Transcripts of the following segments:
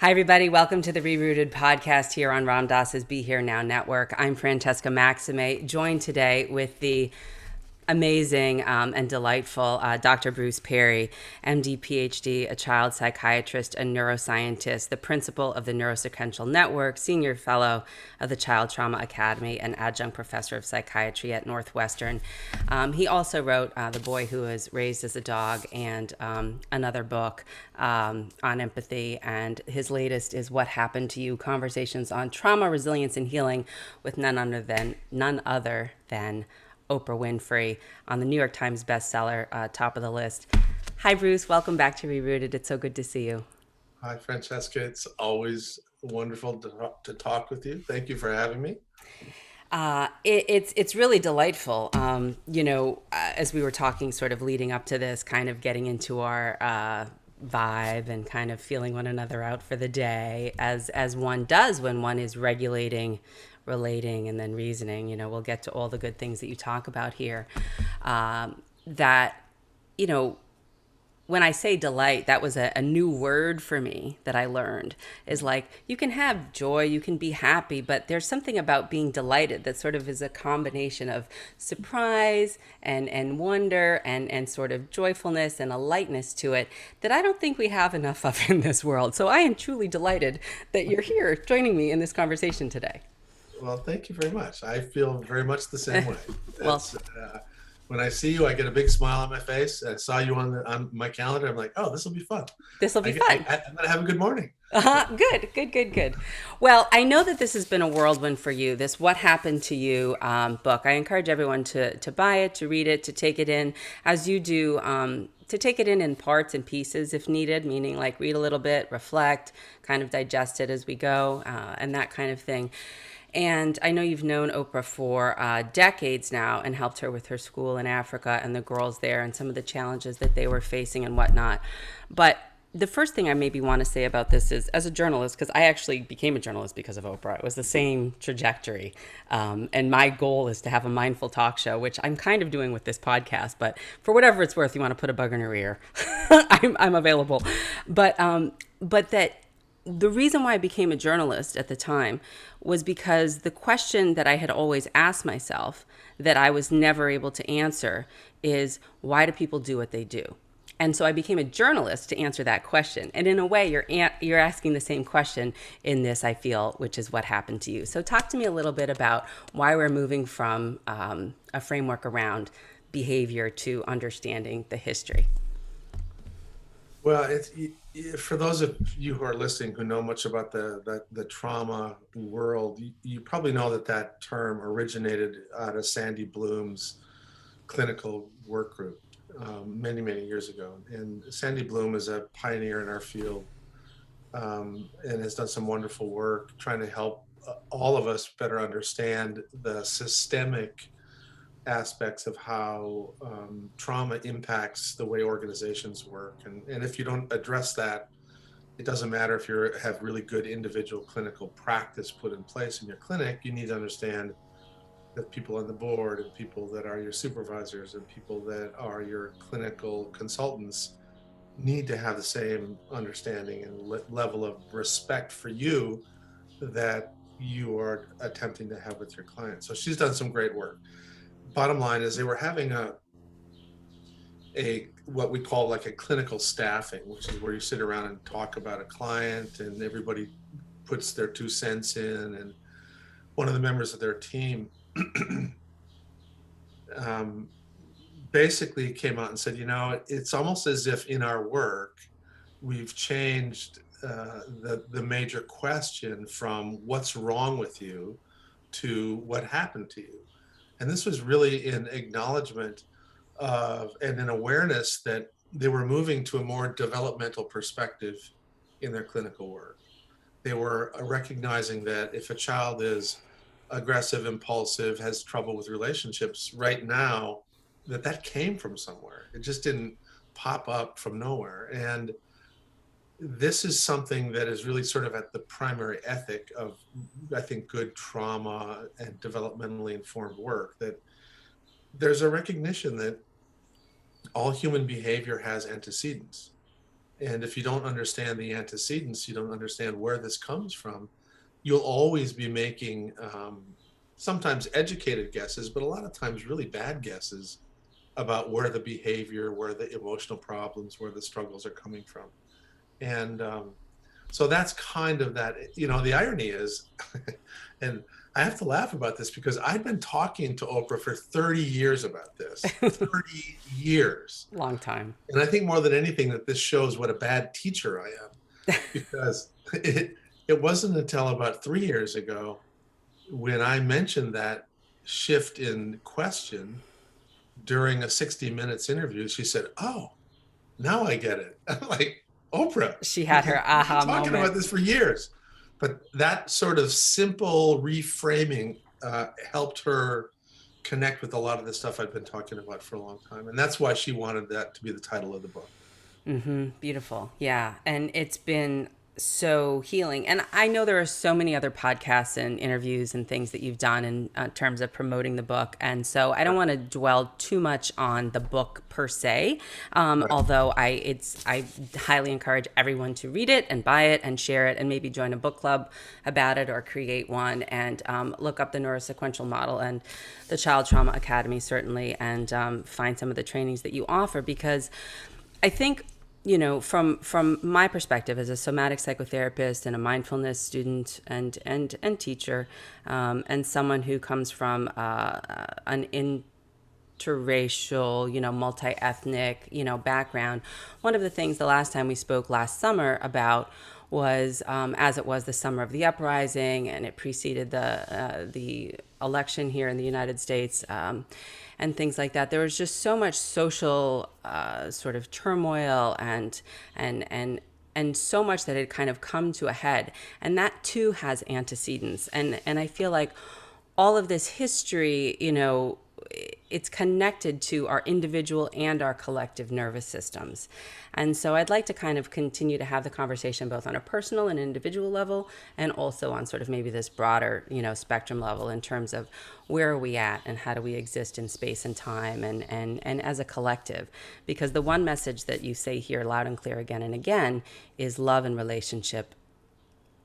Hi, everybody. Welcome to the ReRooted podcast here on Ram Dass's Be Here Now Network. I'm Francesca Maximé, joined today with the amazing and delightful Dr. Bruce Perry, MD, PhD, a child psychiatrist, a neuroscientist, the principal of the Neurotransmitter Networks, senior fellow of the Child Trauma Academy, and adjunct professor of psychiatry at Northwestern. He also wrote The Boy Who Was Raised as a Dog and another book on empathy. And his latest is What Happened to You? Conversations on Trauma, Resilience, and Healing with none other than Oprah Winfrey, on the New York Times bestseller, top of the list. Hi, Bruce. Welcome back to ReRooted. It's so good to see you. Hi, Francesca. It's always wonderful to talk with you. Thank you for having me. It's really delightful. As we were talking, sort of leading up to this, kind of getting into our vibe and kind of feeling one another out for the day, as one does when one is regulating, relating, and then reasoning. We'll get to all the good things that you talk about here. That, you know, when I say delight, that was a new word for me that I learned, is like, you can have joy, you can be happy, but there's something about being delighted that sort of is a combination of surprise and wonder and sort of joyfulness and a lightness to it that I don't think we have enough of in this world. So I am truly delighted that you're here joining me in this conversation today. Well, thank you very much. I feel very much the same way. Well, It's when I see you, I get a big smile on my face. I saw you on my calendar. I'm like, oh, this will be fun. this will be fun. I'm gonna have a good morning. Good. Well, I know that this has been a whirlwind for you, this What Happened to You book. I encourage everyone to buy it, to read it, to take it in as you do, to take it in parts and pieces if needed, meaning like read a little bit, reflect, kind of digest it as we go, and that kind of thing. And I know you've known Oprah for decades now and helped her with her school in Africa and the girls there and some of the challenges that they were facing and whatnot. But the first thing I maybe want to say about this is, as a journalist, because I actually became a journalist because of Oprah. It was the same trajectory. And my goal is to have a mindful talk show, which I'm kind of doing with this podcast. But for whatever it's worth, you want to put a bug in your ear, I'm available. But that the reason why I became a journalist at the time was because the question that I had always asked myself that I was never able to answer is, why do people do what they do? And so I became a journalist to answer that question. And in a way, you're asking the same question in this, I feel, which is what happened to you. So talk to me a little bit about why we're moving from a framework around behavior to understanding the history. Well, for those of you who are listening who know much about the trauma world, you probably know that term originated out of Sandy Bloom's clinical work group many years ago. And Sandy Bloom is a pioneer in our field, and has done some wonderful work trying to help all of us better understand the systemic aspects of how trauma impacts the way organizations work. And if you don't address that, it doesn't matter if you have really good individual clinical practice put in place in your clinic. You need to understand that people on the board and people that are your supervisors and people that are your clinical consultants need to have the same understanding and level of respect for you that you are attempting to have with your clients. So she's done some great work. Bottom line is they were having a what we call like a clinical staffing, which is where you sit around and talk about a client and everybody puts their 2 cents in. And one of the members of their team um, basically came out and said, it's almost as if in our work we've changed the major question from what's wrong with you to what happened to you. And this was really an acknowledgement of and an awareness that they were moving to a more developmental perspective in their clinical work. They were recognizing that if a child is aggressive, impulsive, has trouble with relationships right now, that came from somewhere. It just didn't pop up from nowhere. And this is something that is really sort of at the primary ethic of, I think, good trauma and developmentally informed work, that there's a recognition that all human behavior has antecedents. And if you don't understand the antecedents, you don't understand where this comes from, you'll always be making sometimes educated guesses, but a lot of times really bad guesses about where the behavior, where the emotional problems, where the struggles are coming from. And so that's kind of that, the irony is, and I have to laugh about this because I've been talking to Oprah for 30 years about this, 30 years. Long time. And I think more than anything that this shows what a bad teacher I am, because it wasn't until about 3 years ago when I mentioned that shift in question during a 60 Minutes interview, she said, "Oh, now I get it." I'm like, Oprah, She had her we've been aha talking moment. about this for years. But that sort of simple reframing helped her connect with a lot of the stuff I've been talking about for a long time. And that's why she wanted that to be the title of the book. Beautiful. Yeah. And it's been so healing. And I know there are so many other podcasts and interviews and things that you've done in terms of promoting the book. And so I don't want to dwell too much on the book per se. Right. Although I highly encourage everyone to read it and buy it and share it and maybe join a book club about it or create one and look up the neurosequential model and the Child Trauma Academy, certainly, and find some of the trainings that you offer, because I think, from my perspective as a somatic psychotherapist and a mindfulness student and teacher, and someone who comes from an interracial, multi-ethnic, background, one of the things the last time we spoke last summer about was, as it was the summer of the uprising, and it preceded the election here in the United States, and things like that. There was just so much social sort of turmoil and so much that had kind of come to a head, and that too has antecedents. And I feel like all of this history, it's connected to our individual and our collective nervous systems. And so I'd like to kind of continue to have the conversation both on a personal and individual level, and also on sort of maybe this broader, spectrum level, in terms of where are we at and how do we exist in space and time and as a collective. Because the one message that you say here loud and clear again and again is love and relationship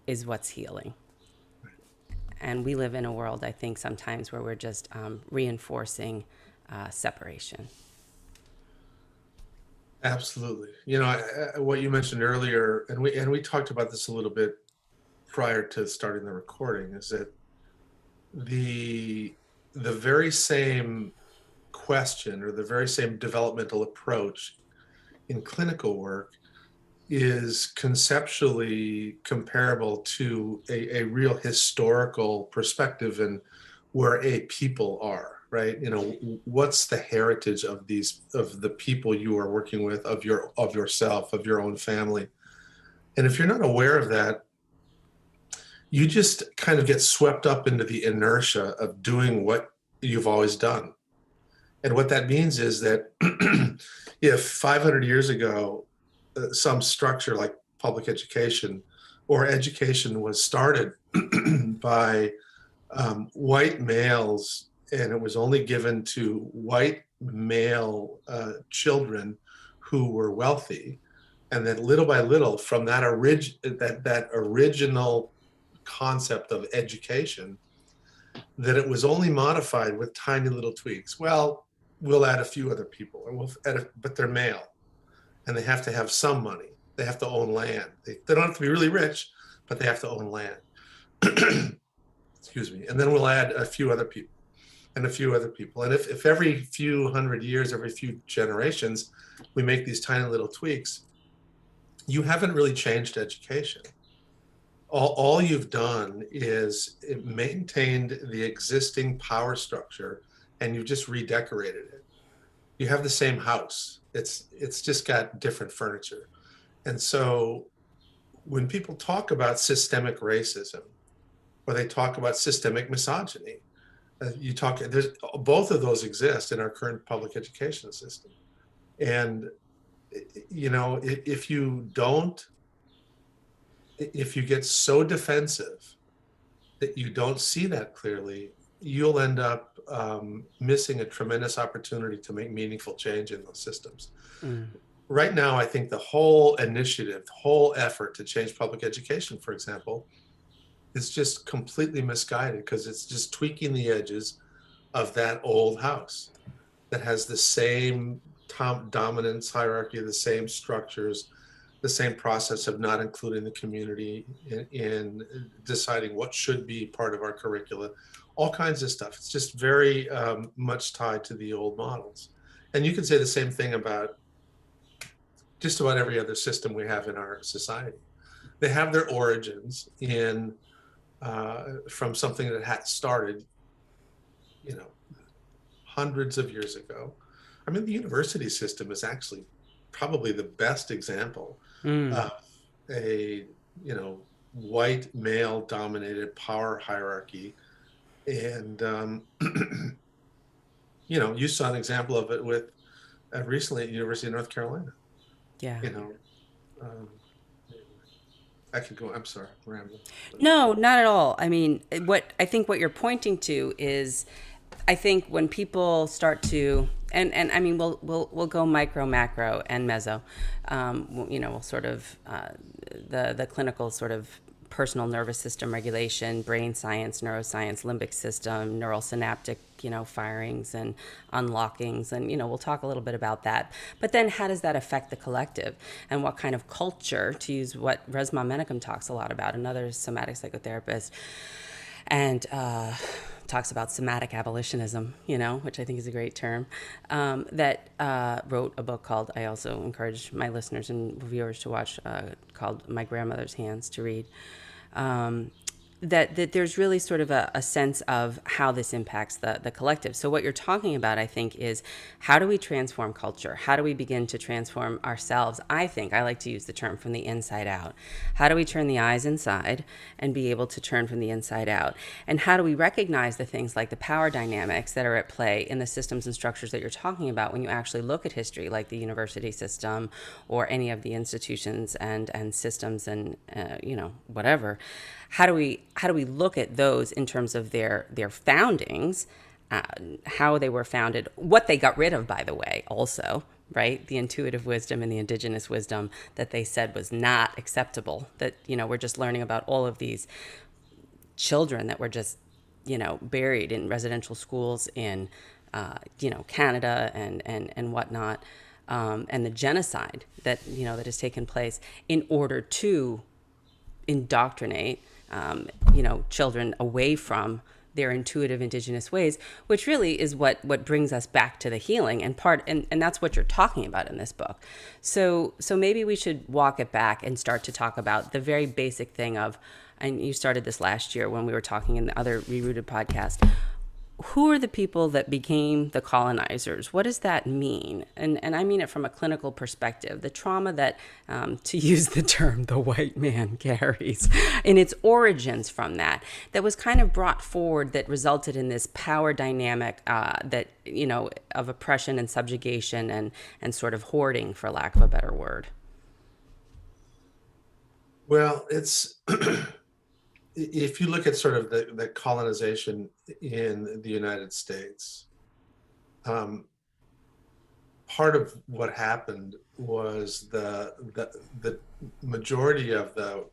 is what's healing. And we live in a world, I think, sometimes where we're just reinforcing separation. Absolutely. What you mentioned earlier, and we talked about this a little bit prior to starting the recording, is that the very same question or the very same developmental approach in clinical work is conceptually comparable to a real historical perspective and where a people are, right? What's the heritage of the people you are working with, of yourself, of your own family. And if you're not aware of that, you just kind of get swept up into the inertia of doing what you've always done. And what that means is that if 500 years ago, some structure like public education or education was started by white males, and it was only given to white male children who were wealthy, and then little by little, from that original concept of education, that it was only modified with tiny little tweaks. Well, we'll add a few other people, and but they're male, and they have to have some money. They have to own land. They don't have to be really rich, but they have to own land. Excuse me. And then we'll add a few other people and a few other people. And if every few hundred years, every few generations, we make these tiny little tweaks, you haven't really changed education. All you've done is maintained the existing power structure, and you've just redecorated it. You have the same house. It's just got different furniture. And so when people talk about systemic racism, or they talk about systemic misogyny, there's both of those exist in our current public education system. And if you get so defensive that you don't see that clearly, you'll end up missing a tremendous opportunity to make meaningful change in those systems. right now, I think the whole initiative, the whole effort to change public education, for example, is just completely misguided because it's just tweaking the edges of that old house that has the same dominance hierarchy, the same structures, the same process of not including the community in deciding what should be part of our curricula, all kinds of stuff. It's just very much tied to the old models. And you can say the same thing about just about every other system we have in our society. They have their origins in from something that had started, you know, hundreds of years ago. I mean, the university system is actually probably the best example of a, white male dominated power hierarchy. And, you saw an example of it with recently at University of North Carolina, Yeah. you know, um, I could go, I'm sorry, I'm rambling. No, not at all. I mean, what you're pointing to is, I think when people start to, and I mean, we'll go micro, macro, and meso. We'll sort of the clinical sort of personal nervous system regulation, brain science, neuroscience, limbic system, neural synaptic, firings and unlockings. And, we'll talk a little bit about that. But then how does that affect the collective? And what kind of culture, to use what Resmaa Menakem talks a lot about, another somatic psychotherapist, and talks about somatic abolitionism, which I think is a great term, that wrote a book called, I also encourage my listeners and viewers to watch, called My Grandmother's Hands to read. That there's really sort of a sense of how this impacts the collective. So what you're talking about, I think, is how do we transform culture? How do we begin to transform ourselves? I think I like to use the term from the inside out. How do we turn the eyes inside and be able to turn from the inside out? And how do we recognize the things like the power dynamics that are at play in the systems and structures that you're talking about when you actually look at history, like the university system or any of the institutions and systems and whatever. How do we look at those in terms of their foundings, how they were founded, what they got rid of, by the way, also, right? The intuitive wisdom and the indigenous wisdom that they said was not acceptable, that, we're just learning about all of these children that were just, buried in residential schools in, Canada and whatnot, and the genocide that, that has taken place in order to indoctrinate children away from their intuitive indigenous ways, which really is what brings us back to the healing and that's what you're talking about in this book. So maybe we should walk it back and start to talk about the very basic thing of, and you started this last year when we were talking in the other ReRooted podcast, who are the people that became the colonizers? What does that mean? And I mean it from a clinical perspective. The trauma that, to use the term, the white man carries in its origins from that was kind of brought forward, that resulted in this power dynamic that, of oppression and subjugation and sort of hoarding, for lack of a better word. Well, it's if you look at sort of the colonization in the United States, part of what happened was the majority of the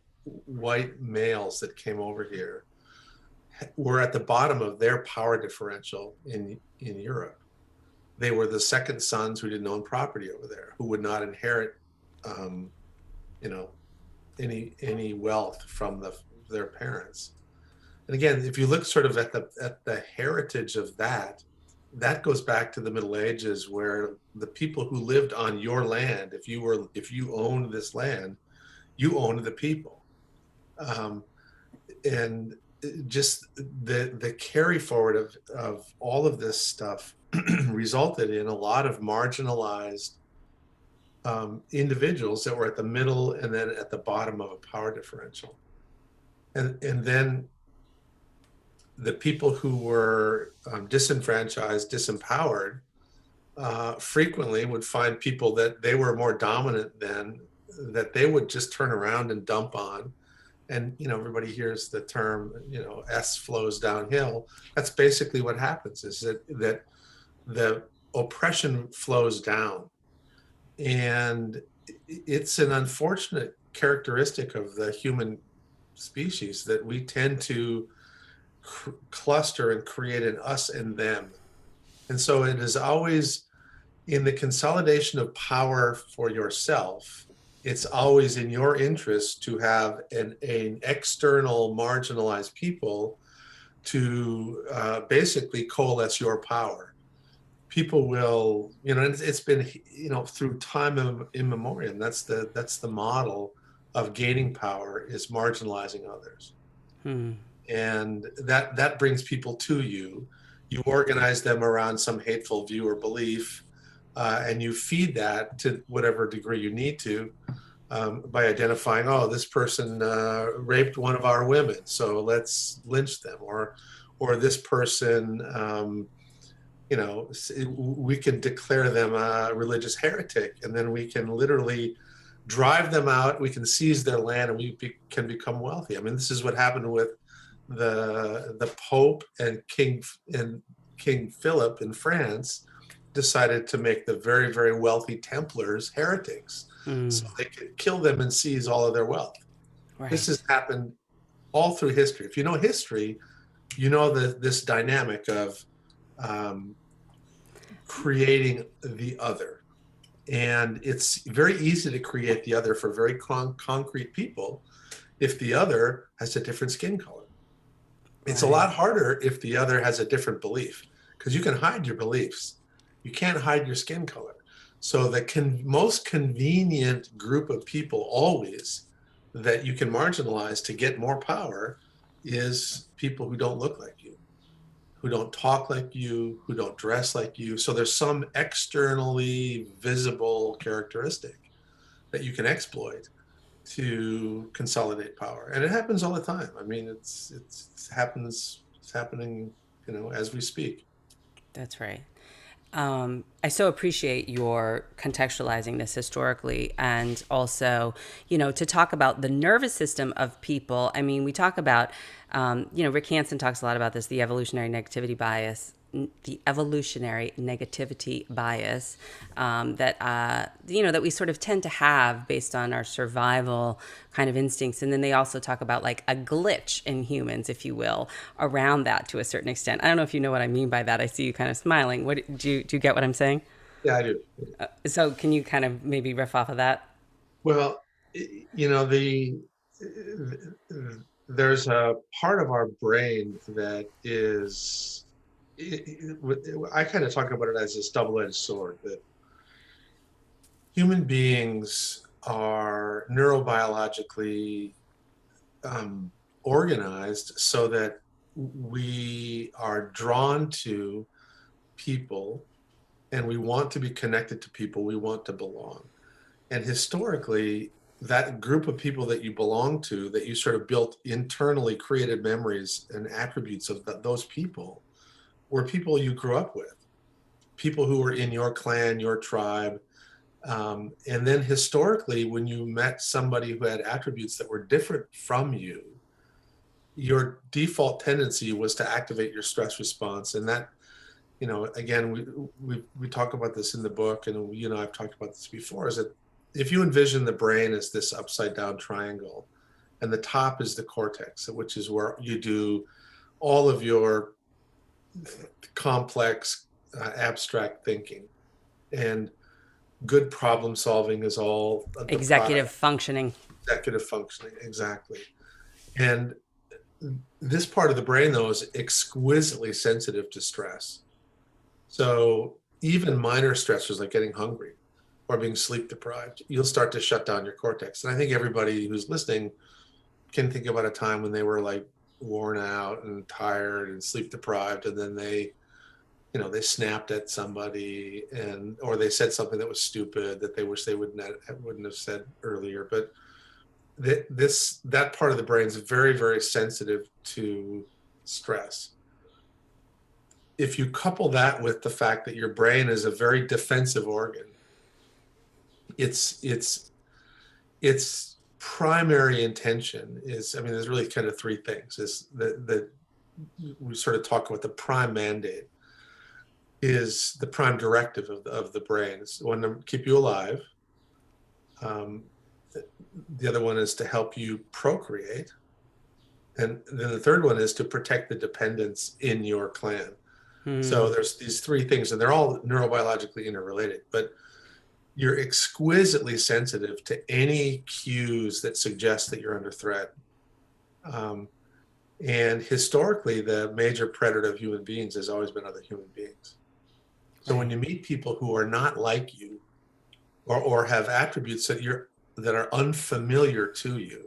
white males that came over here were at the bottom of their power differential in Europe. They were the second sons who didn't own property over there, who would not inherit, any wealth from their parents. And again, if you look sort of at the heritage of that goes back to the Middle Ages, where the people who lived on your land, if you owned this land, you owned the people. And just the carry forward of all of this stuff resulted in a lot of marginalized individuals that were at the middle and then at the bottom of a power differential. And then the people who were disenfranchised, disempowered, frequently would find people that they were more dominant than, that they would just turn around and dump on. And, everybody hears the term, S flows downhill. That's basically what happens, is that the oppression flows down And it's an unfortunate characteristic of the human species that we tend to cluster and create an us and them. And so it is always in the consolidation of power for yourself. It's always in your interest to have an external marginalized people to basically coalesce your power. People will, it's been, through time immemorial. That's the model of gaining power, is marginalizing others. And that brings people to you. You organize them around some hateful view or belief, and you feed that to whatever degree you need to, by identifying, oh, this person raped one of our women, so let's lynch them, or this person, we can declare them a religious heretic, and then we can literally drive them out. We can seize their land, and can become wealthy. I mean, this is what happened with the Pope and King Philip in France. Decided to make the very, very wealthy Templars heretics, so they could kill them and seize all of their wealth. Right. This has happened all through history. If you know history, you know this dynamic of creating the other. And it's very easy to create the other for very concrete people if the other has a different skin color. It's a lot harder if the other has a different belief, because you can hide your beliefs. You can't hide your skin color. So the most convenient group of people always that you can marginalize to get more power is people who don't look like you, who don't talk like you, who don't dress like you. So there's some externally visible characteristic that you can exploit to consolidate power. And it happens all the time. I mean, it's happening, as we speak. That's right. I so appreciate your contextualizing this historically, and also, to talk about the nervous system of people. I mean, we talk about, Rick Hansen talks a lot about this, the evolutionary negativity bias, that we sort of tend to have based on our survival kind of instincts. And then they also talk about like a glitch in humans, if you will, around that to a certain extent. I don't know if you know what I mean by that. I see you kind of smiling. Do you get what I'm saying? Yeah, I do. So can you kind of maybe riff off of that? Well, there's a part of our brain that is, I kind of talk about it as this double-edged sword, that human beings are neurobiologically organized so that we are drawn to people, and we want to be connected to people. We want to belong. And historically, that group of people that you belong to, that you sort of built internally, created memories and attributes of those people, were people you grew up with, people who were in your clan, your tribe. And then historically, when you met somebody who had attributes that were different from you, your default tendency was to activate your stress response. And that, again, we talk about this in the book, and I've talked about this before, is that if you envision the brain as this upside down triangle, and the top is the cortex, which is where you do all of your complex, abstract thinking, and good problem solving is all the Executive product. functioning. Executive functioning, exactly. And this part of the brain, though, is exquisitely sensitive to stress. So even minor stressors like getting hungry or being sleep deprived, you'll start to shut down your cortex. And I think everybody who's listening can think about a time when they were like worn out and tired and sleep deprived, and then they snapped at somebody, or they said something that was stupid that they wish they wouldn't have said earlier. But that part of the brain is very, very sensitive to stress. If you couple that with the fact that your brain is a very defensive organ, its primary intention is, I mean, there's really kind of three things. Is that we sort of talk about the prime mandate, is the prime directive of the brain. It's one to keep you alive, Um, the other one is to help you procreate. And then the third one is to protect the dependents in your clan. So Hmm. there's these three things, and they're all neurobiologically interrelated, but you're exquisitely sensitive to any cues that suggest that you're under threat. Um, and historically, the major predator of human beings has always been other human beings. So when Right. you meet people who are not like you, or have attributes that are unfamiliar to you,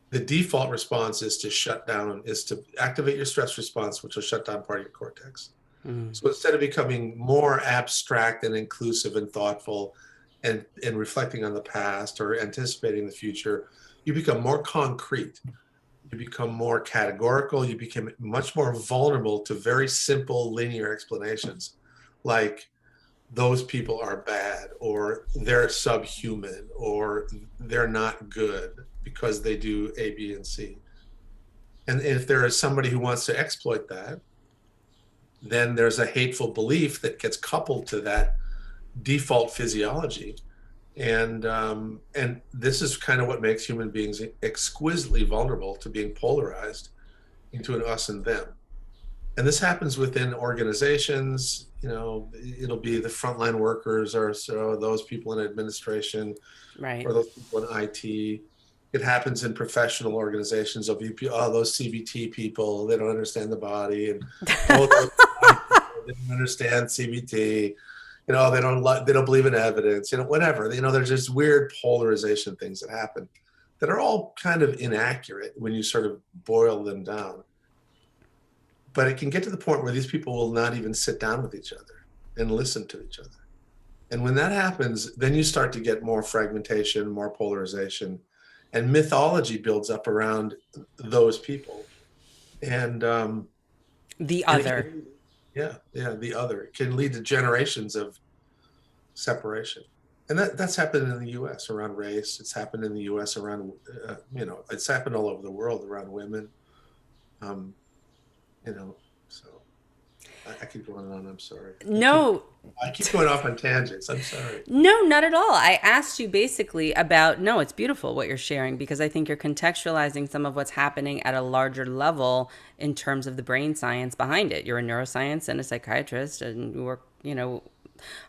the default response is to shut down, is to activate your stress response, which will shut down part of your cortex. Hmm. So instead of becoming more abstract and inclusive and thoughtful and reflecting on the past or anticipating the future, you become more concrete. You become more categorical. You become much more vulnerable to very simple linear explanations like those people are bad or they're subhuman or they're not good because they do A, B, and C. And if there is somebody who wants to exploit that, then there's a hateful belief that gets coupled to that default physiology. And this is kind of what makes human beings exquisitely vulnerable to being polarized into an us and them. And this happens within organizations. It'll be the frontline workers or so those people in administration Right. or those people in IT. It happens in professional organizations of oh, those CBT people, they don't understand the body, and oh, those people, they don't understand CBT. They don't believe in evidence. Whatever. There's just weird polarization things that happen that are all kind of inaccurate when you sort of boil them down. But it can get to the point where these people will not even sit down with each other and listen to each other. And when that happens, then you start to get more fragmentation, more polarization, and mythology builds up around those people. And The and it other. can, yeah, the other. It can lead to generations of separation. And that's happened in the U.S. around race. It's happened in the U.S. around, it's happened all over the world around women. Um, you know, so I keep going on. I'm sorry. No. I keep going off on tangents. I'm sorry. No, not at all. I asked you basically about, no, it's beautiful what you're sharing because I think you're contextualizing some of what's happening at a larger level in terms of the brain science behind it. You're a neuroscience and a psychiatrist, and you work,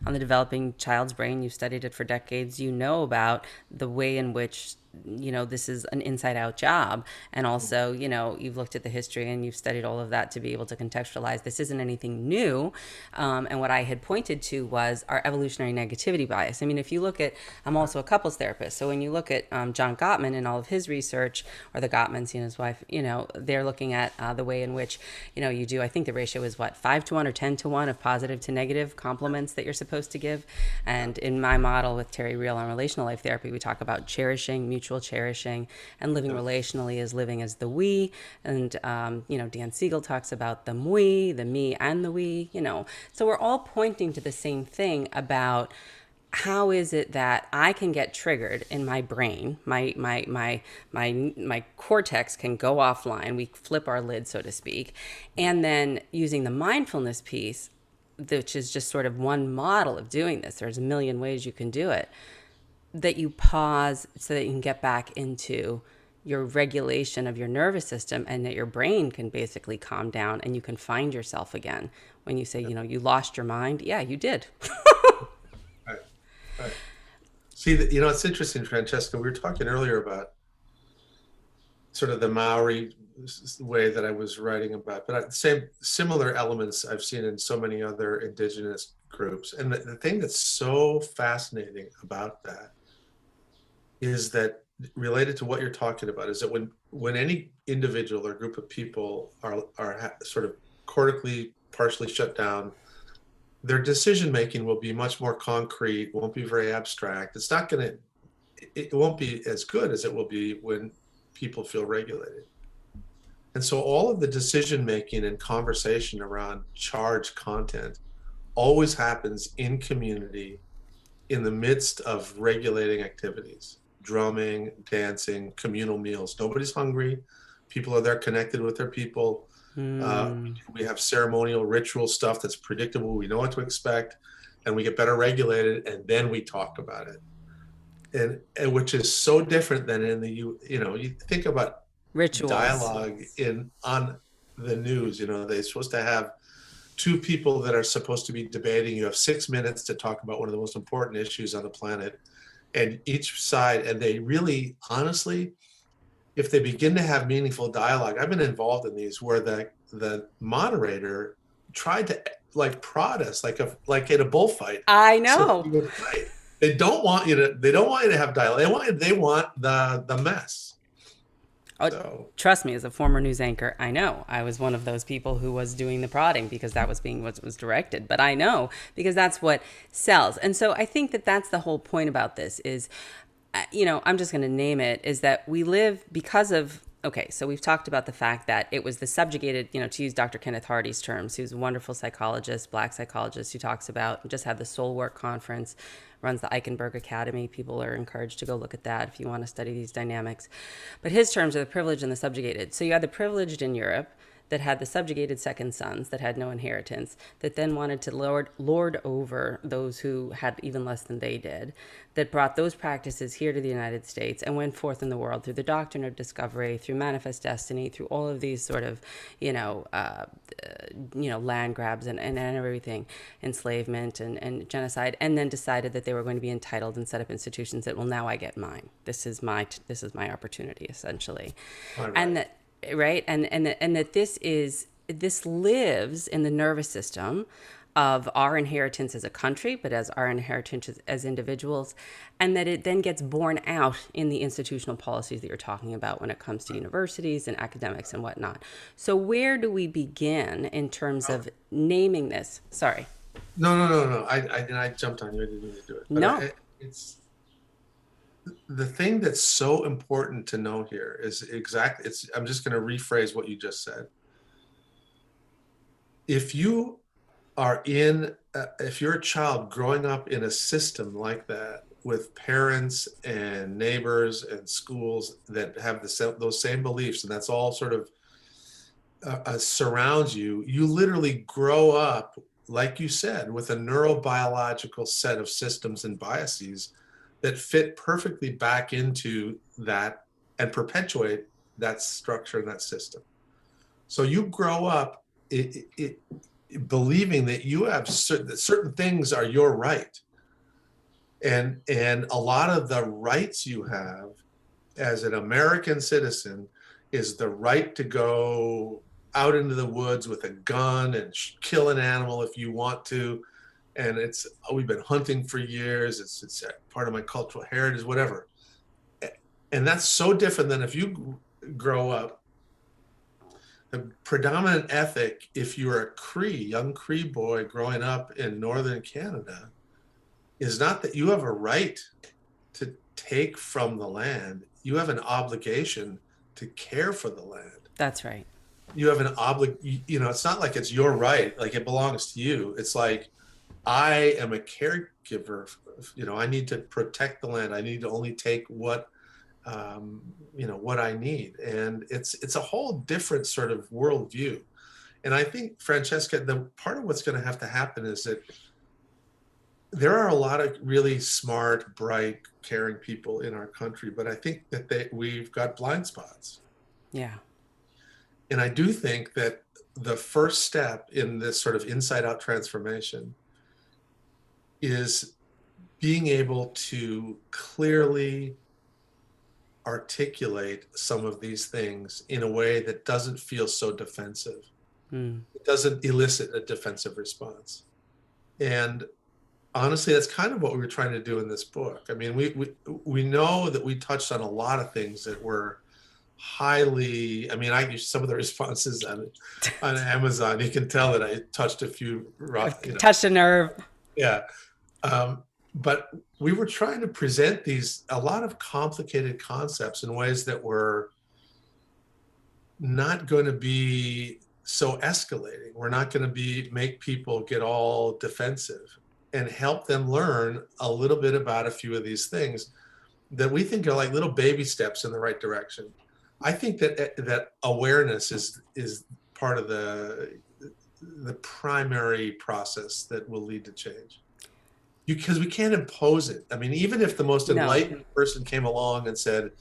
on the developing child's brain. You've studied it for decades. You know about the way in which this is an inside out job. And also, you've looked at the history and you've studied all of that to be able to contextualize this isn't anything new. And what I had pointed to was our evolutionary negativity bias. I mean, if you look at, I'm also a couples therapist. So when you look at John Gottman and all of his research, or the Gottmans, his wife, they're looking at the way in which, you do, I think the ratio is what, 5-1 or 10-1 of positive to negative compliments that you're supposed to give. And in my model with Terry Real on relational life therapy, we talk about cherishing, mutual cherishing, and living relationally is living as the we. And, Dan Siegel talks about the we, the me, and the we, So we're all pointing to the same thing about how is it that I can get triggered in my brain, my cortex can go offline, we flip our lid, so to speak, and then using the mindfulness piece, which is just sort of one model of doing this. There's a million ways you can do it, that you pause so that you can get back into your regulation of your nervous system and that your brain can basically calm down and you can find yourself again. When you say, you lost your mind, yeah, you did. Right. Right. See, it's interesting, Francesca. We were talking earlier about sort of the Maori way that I was writing about, but similar elements I've seen in so many other indigenous groups. And the thing that's so fascinating about that is that, related to what you're talking about, is that when any individual or group of people are sort of cortically partially shut down, their decision making will be much more concrete, won't be very abstract. It won't be as good as it will be when people feel regulated. And so all of the decision making and conversation around charged content always happens in community in the midst of regulating activities, drumming, dancing, communal meals. Nobody's hungry. People are there connected with their people. We have ceremonial ritual stuff that's predictable. We know what to expect, and we get better regulated, and then we talk about it. and which is so different than in the you think about Rituals. dialogue in on the news. They're supposed to have two people that are supposed to be debating. You have 6 minutes to talk about one of the most important issues on the planet, and each side, and they really, honestly, if they begin to have meaningful dialogue, I've been involved in these where the moderator tried to like prod us like in a bullfight, I so that know. you would fight. They don't want you to have dialogue. They want the mess. Oh, So trust me, as a former news anchor, I know I was one of those people who was doing the prodding because that was being what was directed. But I know because that's what sells. And so I think that that's the whole point about this is, I'm just going to name it, is that we live because of, okay, so we've talked about the fact that it was the subjugated, to use Dr. Kenneth Hardy's terms, who's a wonderful psychologist, black psychologist, who talks about, just had the Soul Work Conference, runs the Eichenberg Academy. People are encouraged to go look at that if you want to study these dynamics. But his terms are the privileged and the subjugated. So you had the privileged in Europe that had the subjugated second sons that had no inheritance, that then wanted to lord over those who had even less than they did, that brought those practices here to the United States and went forth in the world through the doctrine of discovery, through manifest destiny, through all of these sort of, land grabs and everything, enslavement and genocide, and then decided that they were going to be entitled and set up institutions that, well, now I get mine. This is my opportunity, essentially. all And right. that, right, and that this lives in the nervous system of our inheritance as a country, but as our inheritance as individuals, and that it then gets borne out in the institutional policies that you're talking about when it comes to universities and academics and whatnot. So where do we begin in terms of naming this? Sorry. No, no, no, no. I jumped on you. I didn't mean to do it. But No. it's the thing that's so important to know here is exactly. I'm just going to rephrase what you just said. If you if you're a child growing up in a system like that with parents and neighbors and schools that have those same beliefs, and that's all sort of surrounds you, you literally grow up, like you said, with a neurobiological set of systems and biases that fit perfectly back into that and perpetuate that structure and that system. So you grow up believing that you have certain things are your right, and a lot of the rights you have as an American citizen is the right to go out into the woods with a gun and kill an animal if you want to. And we've been hunting for years. It's part of my cultural heritage, whatever. And that's so different than if you grow up. The predominant ethic, if you're a young Cree boy growing up in northern Canada, is not that you have a right to take from the land. You have an obligation to care for the land. That's right. You have an it's not like it's your right, like it belongs to you. It's like, I am a caregiver. I need to protect the land. I need to only take what I need. And it's a whole different sort of worldview. And I think, Francesca, the part of what's going to have to happen is that there are a lot of really smart, bright, caring people in our country, but I think that we've got blind spots. Yeah. And I do think that the first step in this sort of inside out transformation is being able to clearly articulate some of these things in a way that doesn't feel so defensive. It doesn't elicit a defensive response. And honestly, that's kind of what we were trying to do in this book. I mean, we know that we touched on a lot of things that were highly, I mean, I use some of the responses on Amazon. You can tell that I touched a few, Touched a nerve. yeah. But we were trying to present a lot of complicated concepts in ways that were not going to be so escalating. We're not going to make people get all defensive, and help them learn a little bit about a few of these things that we think are like little baby steps in the right direction. I think that awareness is part of the primary process that will lead to change. because we can't impose it. I mean, even if the most No. enlightened person came along and said,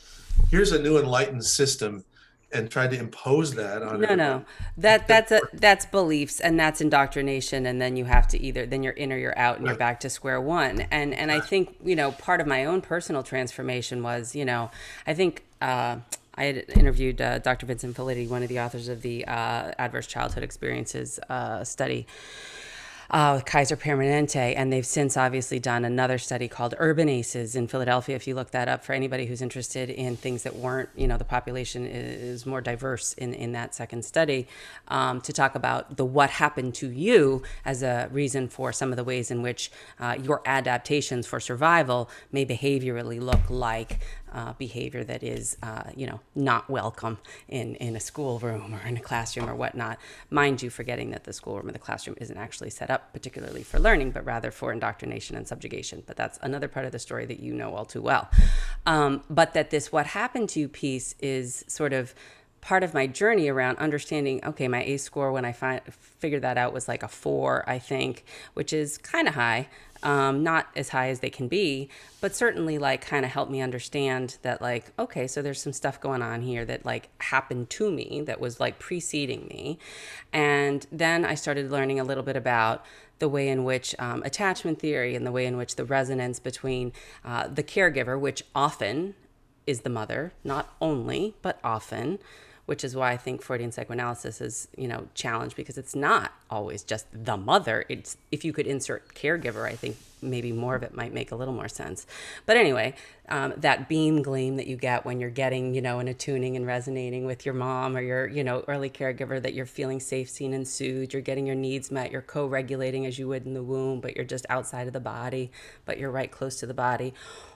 here's a new enlightened system, and tried to impose that on No, no. everybody, it's gonna work. That's beliefs and that's indoctrination, and then you have to either then you're in or you're out and you're Right. back to square one. And I think, part of my own personal transformation was, I think I had interviewed Dr. Vincent Felitti, one of the authors of the Adverse Childhood Experiences study, with Kaiser Permanente, and they've since obviously done another study called Urban Aces in Philadelphia. If you look that up for anybody who's interested in things that weren't, the population is more diverse in that second study, to talk about the what happened to you as a reason for some of the ways in which your adaptations for survival may behaviorally look like behavior that is, not welcome in a schoolroom or in a classroom or whatnot. Mind you, forgetting that the schoolroom or the classroom isn't actually set up particularly for learning, but rather for indoctrination and subjugation. But that's another part of the story that you know all too well. But that this what happened to you piece is sort of part of my journey around understanding, okay, my ACE score when I figured that out was like a 4, I think, which is kind of high. Not as high as they can be, but certainly like kind of helped me understand that like, okay, so there's some stuff going on here that like happened to me that was like preceding me. And then I started learning a little bit about the way in which attachment theory and the way in which the resonance between the caregiver, which often is the mother, not only, but often, which is why I think Freudian psychoanalysis is, challenged, because it's not always just the mother. It's, if you could insert caregiver, I think maybe more of it might make a little more sense. But anyway, that beam gleam that you get when you're getting, in attuning and resonating with your mom or your, early caregiver, that you're feeling safe, seen, and soothed, you're getting your needs met, you're co-regulating as you would in the womb, but you're just outside of the body, but you're right close to the body.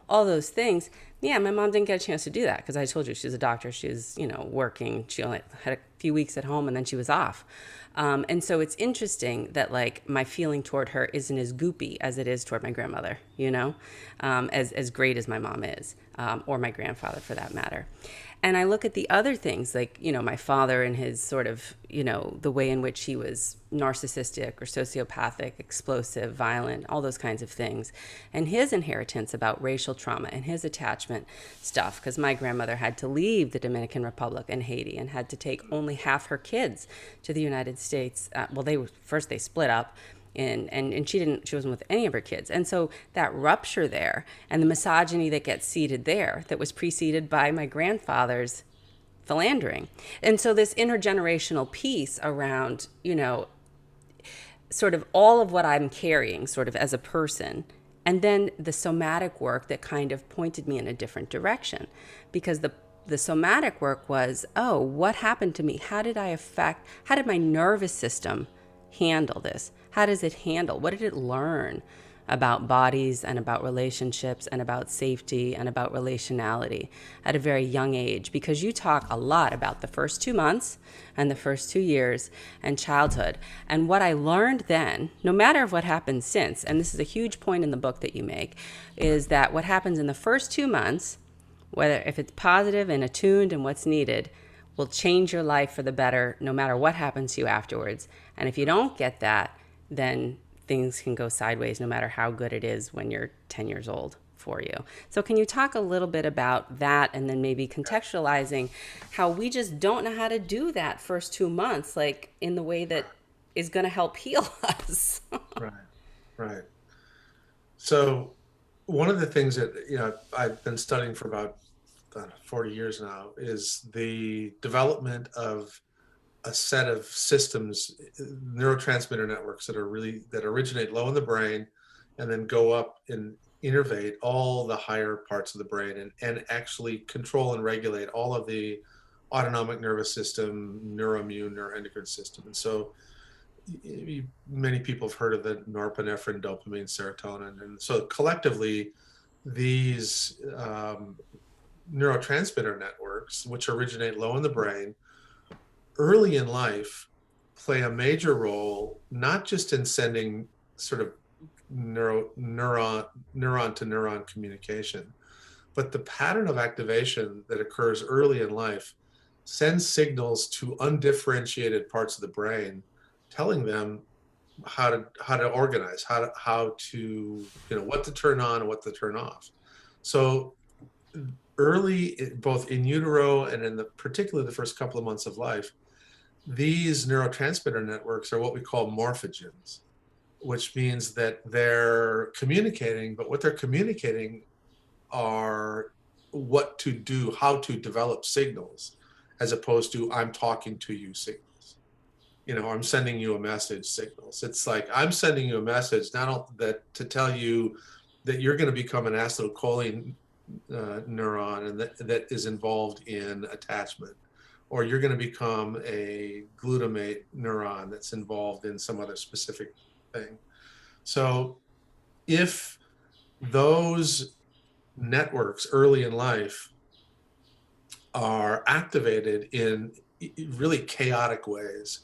All those things. Yeah, my mom didn't get a chance to do that because I told you she's a doctor. She was, working. She only had a few weeks at home and then she was off. And so it's interesting that like my feeling toward her isn't as goopy as it is toward my grandmother, as great as my mom is, or my grandfather for that matter. And I look at the other things like, my father and his sort of, the way in which he was narcissistic or sociopathic, explosive, violent, all those kinds of things. And his inheritance about racial trauma and his attachment stuff, because my grandmother had to leave the Dominican Republic and Haiti and had to take only half her kids to the United States. Well, they split up. And she wasn't with any of her kids. And so that rupture there and the misogyny that gets seeded there that was preceded by my grandfather's philandering. And so this intergenerational piece around, sort of all of what I'm carrying sort of as a person, and then the somatic work that kind of pointed me in a different direction, because the somatic work was, oh, what happened to me? How did my nervous system handle this? How does it handle? What did it learn about bodies and about relationships and about safety and about relationality at a very young age? Because you talk a lot about the first 2 months and the first 2 years and childhood. And what I learned then, no matter what happens since, and this is a huge point in the book that you make, is that what happens in the first 2 months, whether if it's positive and attuned and what's needed, will change your life for the better no matter what happens to you afterwards. And if you don't get that, then things can go sideways no matter how good it is when you're 10 years old for you. So can you talk a little bit about that, and then maybe contextualizing how we just don't know how to do that first 2 months, like in the way that is going to help heal us? Right, right. So one of the things that I've been studying for about 40 years now is the development of a set of systems, neurotransmitter networks that originate low in the brain and then go up and innervate all the higher parts of the brain and actually control and regulate all of the autonomic nervous system, neuroimmune, neuroendocrine system. And so many people have heard of the norepinephrine, dopamine, serotonin. And so collectively, these neurotransmitter networks, which originate low in the brain, early in life, play a major role, not just in sending sort of neuron to neuron communication, but the pattern of activation that occurs early in life sends signals to undifferentiated parts of the brain, telling them how to organize, how to what to turn on and what to turn off. So early, both in utero and in particularly the first couple of months of life, these neurotransmitter networks are what we call morphogens, which means that they're communicating, but what they're communicating are what to do, how to develop signals, as opposed to I'm talking to you signals. I'm sending you a message signals. It's like I'm sending you a message, not that to tell you that you're going to become an acetylcholine neuron and that is involved in attachment, or you're going to become a glutamate neuron that's involved in some other specific thing. So if those networks early in life are activated in really chaotic ways,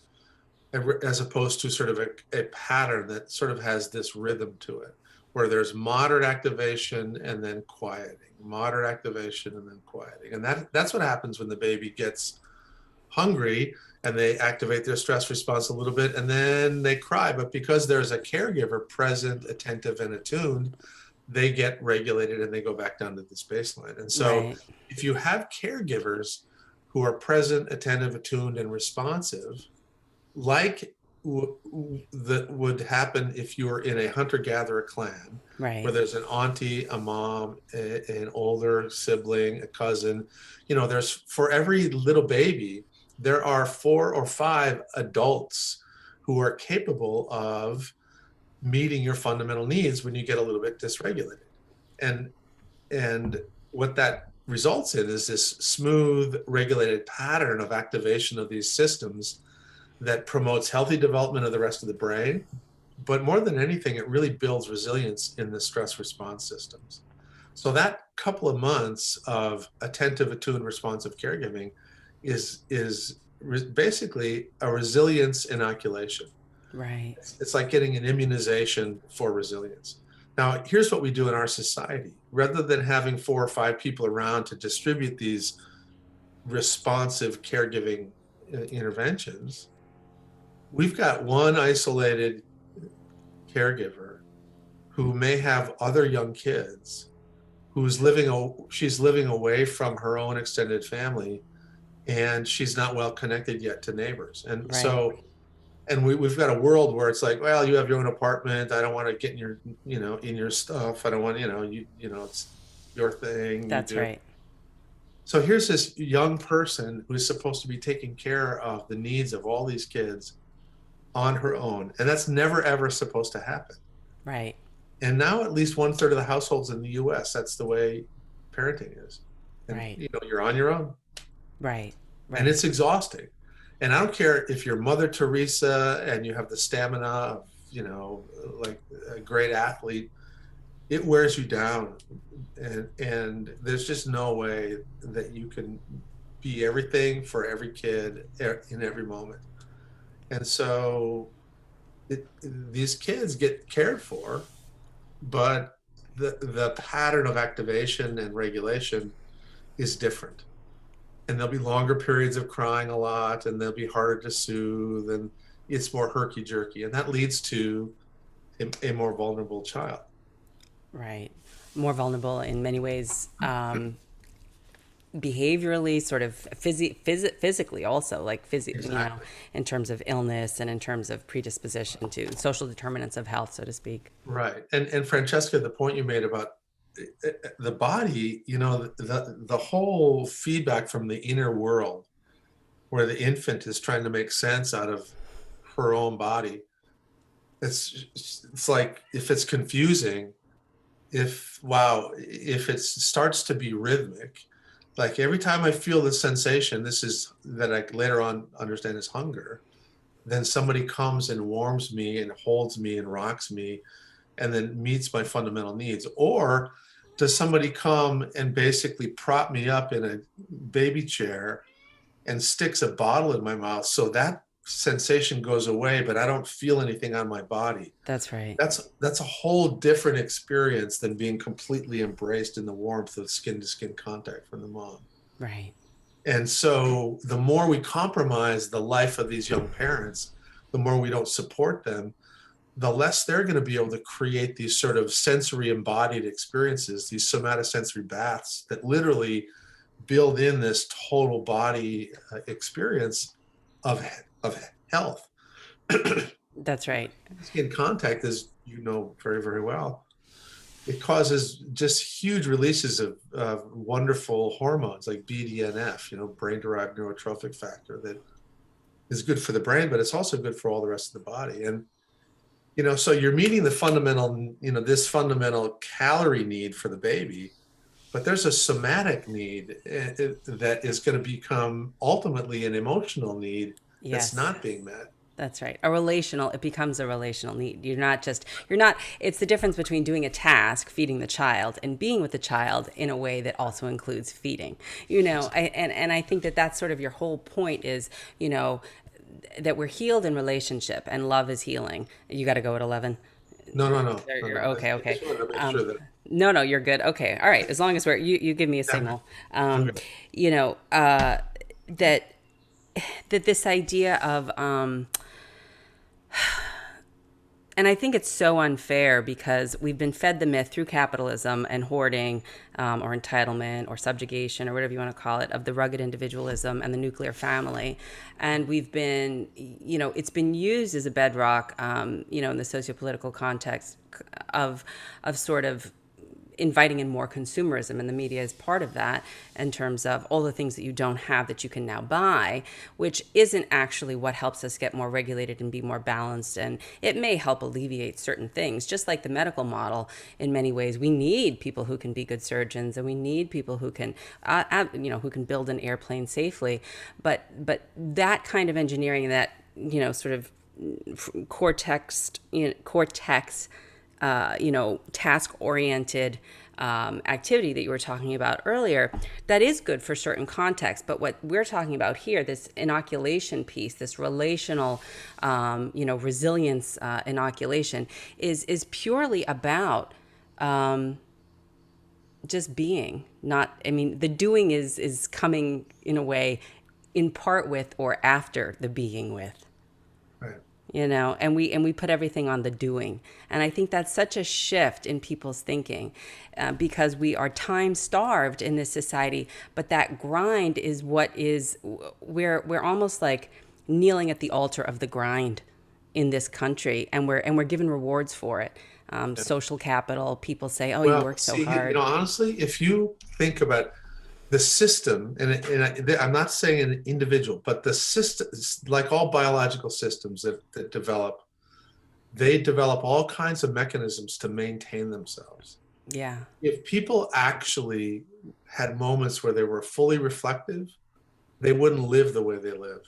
as opposed to sort of a pattern that sort of has this rhythm to it, where there's moderate activation and then quieting, moderate activation and then quieting. And that's what happens when the baby gets hungry and they activate their stress response a little bit and then they cry. But because there's a caregiver present, attentive, and attuned, they get regulated and they go back down to this baseline. And so Right. if you have caregivers who are present, attentive, attuned, and responsive, like that would happen if you were in a hunter-gatherer clan, Right. where there's an auntie, a mom, an older sibling, a cousin. There's, for every little baby, there are 4 or 5 adults who are capable of meeting your fundamental needs when you get a little bit dysregulated. And what that results in is this smooth, regulated pattern of activation of these systems that promotes healthy development of the rest of the brain. But more than anything, it really builds resilience in the stress response systems. So that couple of months of attentive, attuned, responsive caregiving is basically a resilience inoculation. Right. It's like getting an immunization for resilience. Now, here's what we do in our society. Rather than having 4 or 5 people around to distribute these responsive caregiving interventions, we've got one isolated caregiver who may have other young kids, she's living away from her own extended family, and she's not well connected yet to neighbors. And Right. so, and we've got a world where it's like, well, you have your own apartment. I don't want to get in your, in your stuff. I don't want, it's your thing, you That's do. right. So here's this young person who's supposed to be taking care of the needs of all these kids on her own. And that's never, ever supposed to happen. Right. And now at least 1/3 of the households in the US, that's the way parenting is. And, Right. you're on your own. Right. And Right. it's exhausting. And I don't care if you're Mother Teresa and you have the stamina of, like a great athlete, it wears you down. And there's just no way that you can be everything for every kid in every moment. And so these kids get cared for, but the pattern of activation and regulation is different. And there'll be longer periods of crying a lot, and they'll be harder to soothe, and it's more herky-jerky. And that leads to a more vulnerable child. Right. More vulnerable in many ways, behaviorally, sort of physically also, like Exactly. in terms of illness and in terms of predisposition to social determinants of health, so to speak. Right. And Francesca, the point you made about the body, the whole feedback from the inner world, where the infant is trying to make sense out of her own body. It's like, if it's confusing, if it starts to be rhythmic, like every time I feel this sensation, this is that I later on understand is hunger, then somebody comes and warms me and holds me and rocks me and then meets my fundamental needs. Or does somebody come and basically prop me up in a baby chair and sticks a bottle in my mouth so that sensation goes away, but I don't feel anything on my body? That's right. That's a whole different experience than being completely embraced in the warmth of skin to skin contact from the mom. Right. And so the more we compromise the life of these young parents, the more we don't support them, the less they're going to be able to create these sort of sensory embodied experiences, these somatosensory baths that literally build in this total body experience of health. That's right. Skin contact, as you know very, very well, it causes just huge releases of wonderful hormones like BDNF, brain-derived neurotrophic factor, that is good for the brain, but it's also good for all the rest of the body. And so you're meeting the fundamental, this fundamental calorie need for the baby, but there's a somatic need that is going to become ultimately an emotional need that's Yes. not being met. That's right. It becomes a relational need. It's the difference between doing a task, feeding the child, and being with the child in a way that also includes feeding. And I think that that's sort of your whole point is, that we're healed in relationship and love is healing. You got to go at 11. No, no, no, no, You're no. okay. I Okay. just wanted to make sure that. No, you're good. Okay. All right. As long as you give me a Yeah, signal. I'm good. You know, that this idea of and I think it's so unfair because we've been fed the myth through capitalism and hoarding, or entitlement or subjugation or whatever you want to call it, of the rugged individualism and the nuclear family. And we've been, it's been used as a bedrock, in the sociopolitical context of sort of inviting in more consumerism, and the media is part of that in terms of all the things that you don't have that you can now buy, which isn't actually what helps us get more regulated and be more balanced. And it may help alleviate certain things, just like the medical model. In many ways, we need people who can be good surgeons, and we need people who can who can build an airplane safely. But that kind of engineering, that sort of cortex task-oriented activity that you were talking about earlier, that is good for certain contexts. But what we're talking about here, this inoculation piece, this relational, resilience inoculation, is purely about just being. The doing is coming in a way, in part with or after the being with. Right. And we put everything on the doing. And I think that's such a shift in people's thinking, because we are time starved in this society. But that grind is we're almost like kneeling at the altar of the grind in this country, and we're given rewards for it. Social capital. People say, "Oh, you Well, work so see, hard." honestly, if you think about the system, I'm not saying an individual, but the system, like all biological systems that develop, they develop all kinds of mechanisms to maintain themselves. Yeah. If people actually had moments where they were fully reflective, they wouldn't live the way they live.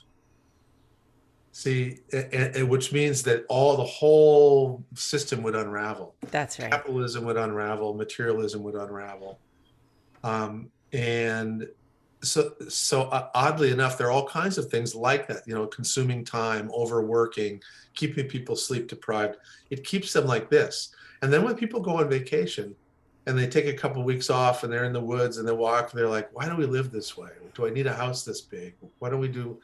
See, and which means that the whole system would unravel. That's right. Capitalism would unravel, materialism would unravel. And so oddly enough, there are all kinds of things like that, consuming time, overworking, keeping people sleep deprived. It keeps them like this. And then when people go on vacation and they take a couple of weeks off and they're in the woods and they walk, they're like, why do we live this way? Do I need a house this big? Why don't we do,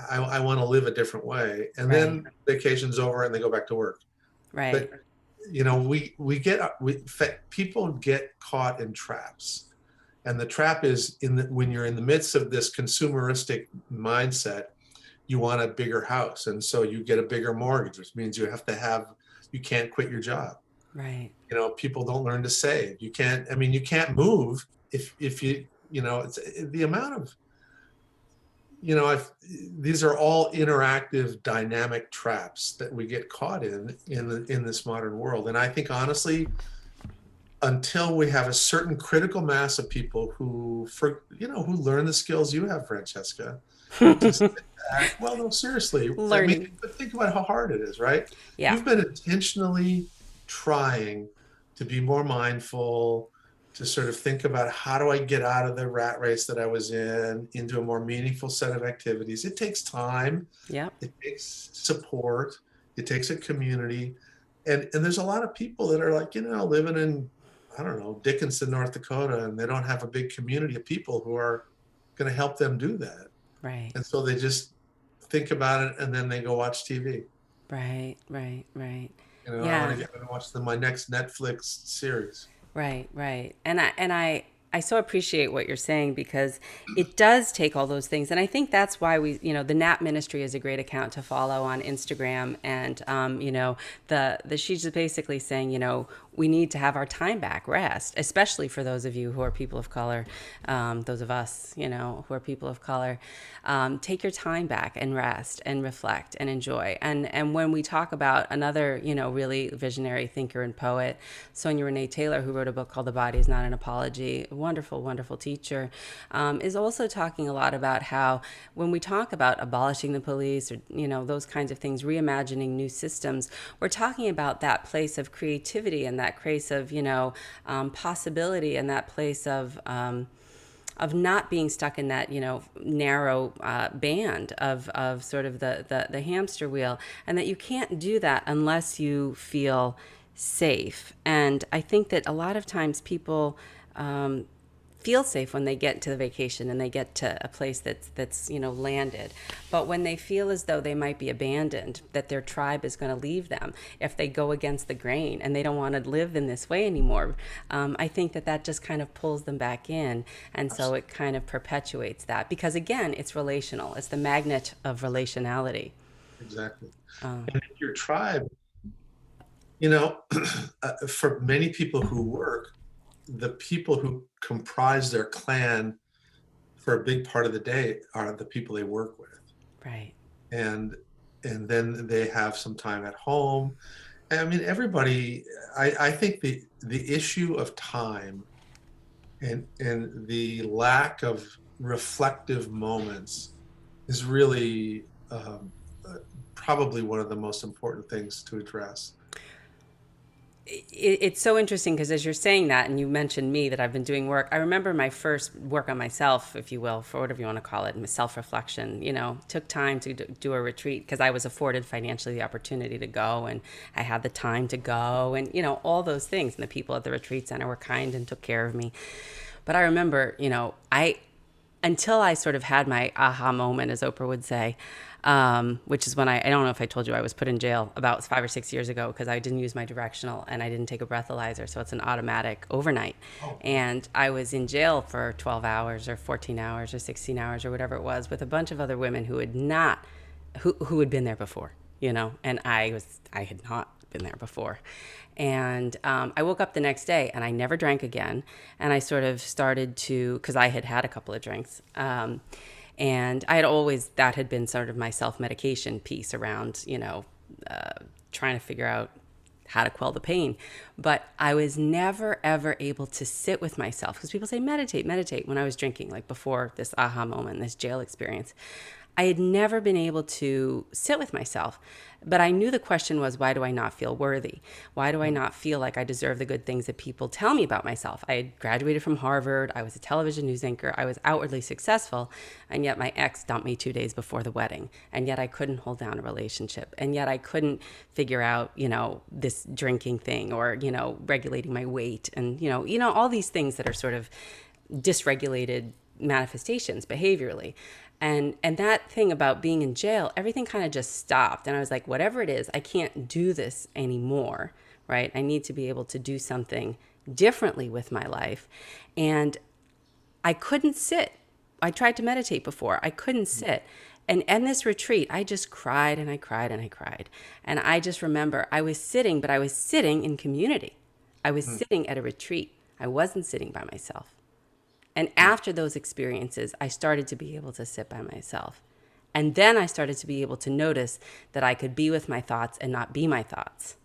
I want to live a different way. And Right. then vacation's over and they go back to work. Right. But people get caught in traps, and the trap is when you're in the midst of this consumeristic mindset, you want a bigger house, and so you get a bigger mortgage, which means you can't quit your job. Right. People don't learn to save. You can't move if it's the amount of these are all interactive, dynamic traps that we get caught in this modern world. And I think honestly, until we have a certain critical mass of people who learn the skills you have, Francesca, to sit back. Well, no, seriously. Learning. Think about how hard it is, right? Yeah. You've been intentionally trying to be more mindful, to sort of think about, how do I get out of the rat race that I was in into a more meaningful set of activities? It takes time. Yeah. It takes support. It takes a community. And there's a lot of people that are like, living in, I don't know, Dickinson, North Dakota, and they don't have a big community of people who are going to help them do that. Right. And so they just think about it and then they go watch TV. Right, right, right. You know, Yeah. I want to watch my next Netflix series. Right, right. And I so appreciate what you're saying because it does take all those things. And I think that's why the Nap Ministry is a great account to follow on Instagram. And, the she's just basically saying, we need to have our time back, rest, especially for those of you who are people of color, those of us, who are people of color. Take your time back and rest and reflect and enjoy. And when we talk about another, really visionary thinker and poet, Sonia Renee Taylor, who wrote a book called The Body is Not an Apology, a wonderful, wonderful teacher, is also talking a lot about how when we talk about abolishing the police or, those kinds of things, reimagining new systems, we're talking about that place of creativity and that place of, possibility and that place of not being stuck in that narrow band of sort of the hamster wheel, and that you can't do that unless you feel safe. And I think that a lot of times people feel safe when they get to the vacation and they get to a place that's landed. But when they feel as though they might be abandoned, that their tribe is going to leave them if they go against the grain and they don't want to live in this way anymore, I think that just kind of pulls them back in. And so it kind of perpetuates that because, again, it's relational. It's the magnet of relationality. Exactly. And in your tribe, you know, for many people who work, the people who comprise their clan for a big part of the day are the people they work with. Right. And then they have some time at home. I mean, everybody, I think the issue of time and the lack of reflective moments is really probably one of the most important things to address. It's so interesting because as you're saying that, and you mentioned me that I've been doing work, I remember my first work on myself, if you will, for whatever you want to call it, self-reflection, took time to do a retreat because I was afforded financially the opportunity to go and I had the time to go and, all those things. And the people at the retreat center were kind and took care of me. But I remember, until I sort of had my aha moment, as Oprah would say, which is when I don't know if I told you I was put in jail about 5 or 6 years ago because I didn't use my directional and I didn't take a breathalyzer. So it's an automatic overnight. Oh. And I was in jail for 12 hours or 14 hours or 16 hours or whatever it was with a bunch of other women who who had been there before, and I had not been there before. And I woke up the next day and I never drank again. And I sort of started to, because I had had a couple of drinks. And I had always, that had been sort of my self-medication piece around, trying to figure out how to quell the pain. But I was never, ever able to sit with myself. Because people say, meditate, meditate, when I was drinking, like before this aha moment, this jail experience. I had never been able to sit with myself. But I knew the question was, why do I not feel worthy? Why do I not feel like I deserve the good things that people tell me about myself? I had graduated from Harvard. I was a television news anchor. I was outwardly successful. And yet my ex dumped me 2 days before the wedding. And yet I couldn't hold down a relationship. And yet I couldn't figure out, this drinking thing or, regulating my weight and, all these things that are sort of dysregulated manifestations behaviorally. And that thing about being in jail, everything kind of just stopped. And I was like, whatever it is, I can't do this anymore, right? I need to be able to do something differently with my life. And I couldn't sit. I tried to meditate before. I couldn't sit. And in this retreat, I just cried and I cried and I cried. And I just remember I was sitting, but I was sitting in community. I was sitting at a retreat. I wasn't sitting by myself. And after those experiences, I started to be able to sit by myself. And then I started to be able to notice that I could be with my thoughts and not be my thoughts.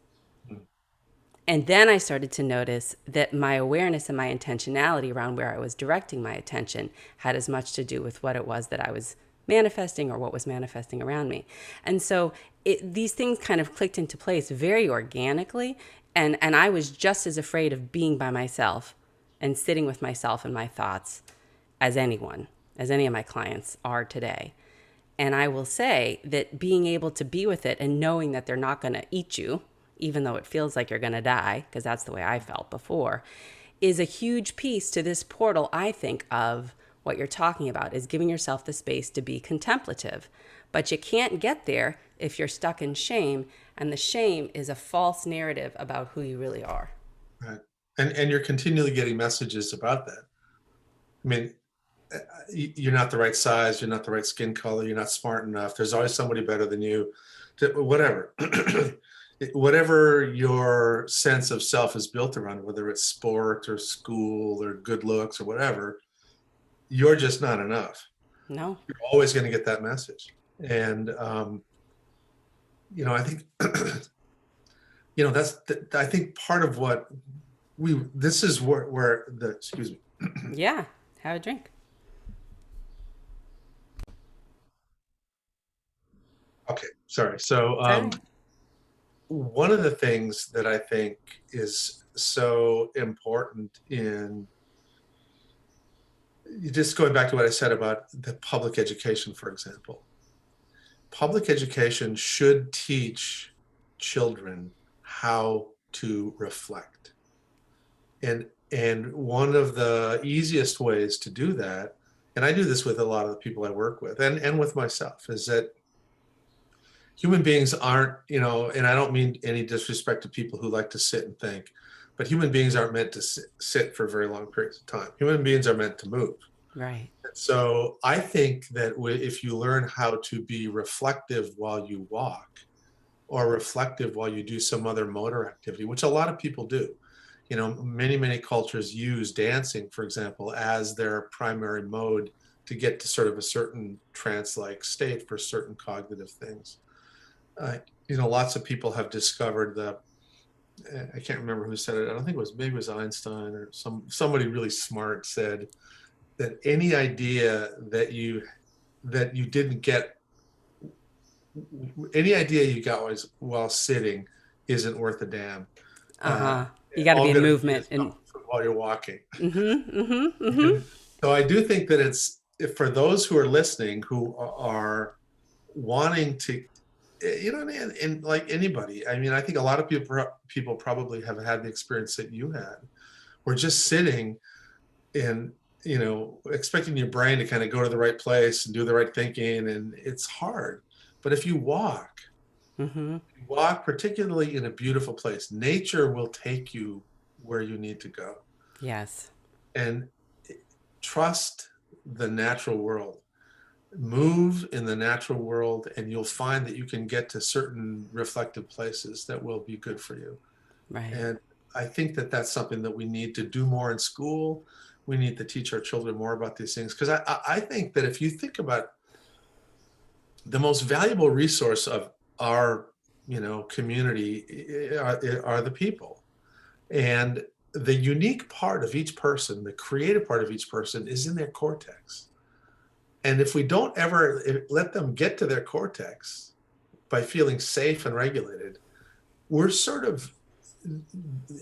And then I started to notice that my awareness and my intentionality around where I was directing my attention had as much to do with what it was that I was manifesting or what was manifesting around me. And so these things kind of clicked into place very organically. And I was just as afraid of being by myself and sitting with myself and my thoughts as any of my clients are today. And I will say that being able to be with it and knowing that they're not going to eat you, even though it feels like you're going to die, because that's the way I felt before, is a huge piece to this portal, I think, of what you're talking about, is giving yourself the space to be contemplative. But you can't get there if you're stuck in shame, and the shame is a false narrative about who you really are. Right. And you're continually getting messages about that. I mean, you're not the right size, you're not the right skin color, you're not smart enough, there's always somebody better than you, whatever. Whatever your sense of self is built around, whether it's sport or school or good looks or whatever, you're just not enough. No. You're always going to get that message. And, I think, I think part of what this is where excuse me. Yeah. Have a drink. Okay. Sorry. So, All right. one of the things that I think is so important just going back to what I said about the public education, for example, public education should teach children how to reflect. And one of the easiest ways to do that, and I do this with a lot of the people I work with and with myself, is that human beings aren't, and I don't mean any disrespect to people who like to sit and think, but human beings aren't meant to sit for very long periods of time. Human beings are meant to move. Right. So I think that if you learn how to be reflective while you walk, or reflective while you do some other motor activity, which a lot of people do, many, many cultures use dancing, for example, as their primary mode to get to sort of a certain trance-like state for certain cognitive things. Lots of people have discovered I can't remember who said it. I don't think maybe it was Einstein or somebody really smart said that any idea that you didn't get, any idea you got while sitting isn't worth a damn. You got to be in movement while you're walking. Mm-hmm. So I do think that it's, for those who are listening, who are wanting to, and like anybody, I mean, I think a lot of people probably have had the experience that you had. We're just sitting and, expecting your brain to kind of go to the right place and do the right thinking, and it's hard. But if you walk, particularly in a beautiful place, nature will take you where you need to go. Yes. And trust the natural world. Move in the natural world, and you'll find that you can get to certain reflective places that will be good for you. Right. And I think that that's something that we need to do more in school. We need to teach our children more about these things, because I think that if you think about the most valuable resource of our community are the people. And the unique part of each person, the creative part of each person, is in their cortex. And if we don't ever let them get to their cortex by feeling safe and regulated, we're sort of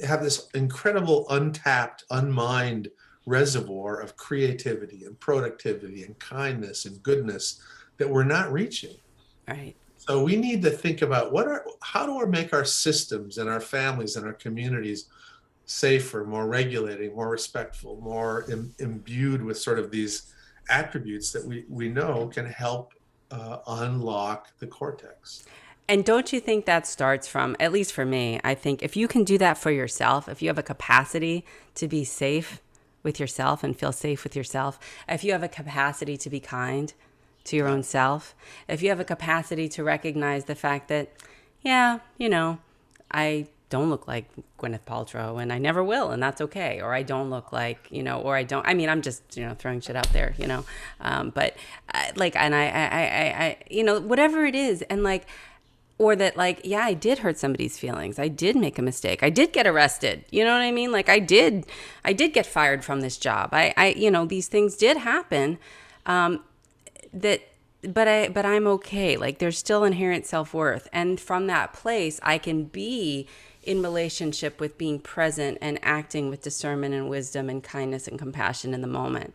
have this incredible untapped, unmined reservoir of creativity and productivity and kindness and goodness that we're not reaching. Right. So we need to think about how do we make our systems and our families and our communities safer, more regulating, more respectful, more imbued with sort of these attributes that we know can help unlock the cortex. And don't you think that starts from, at least for me, I think if you can do that for yourself, if you have a capacity to be safe with yourself and feel safe with yourself, if you have a capacity to be kind to your own self, if you have a capacity to recognize the fact that, yeah, I don't look like Gwyneth Paltrow and I never will, and that's okay. Or I don't look like, or I don't, I mean, I'm just, throwing shit out there, but and I whatever it is. And or that yeah, I did hurt somebody's feelings. I did make a mistake. I did get arrested. You know what I mean? I did get fired from this job. I these things did happen. But I'm okay. There's still inherent self-worth. And from that place, I can be in relationship with being present and acting with discernment and wisdom and kindness and compassion in the moment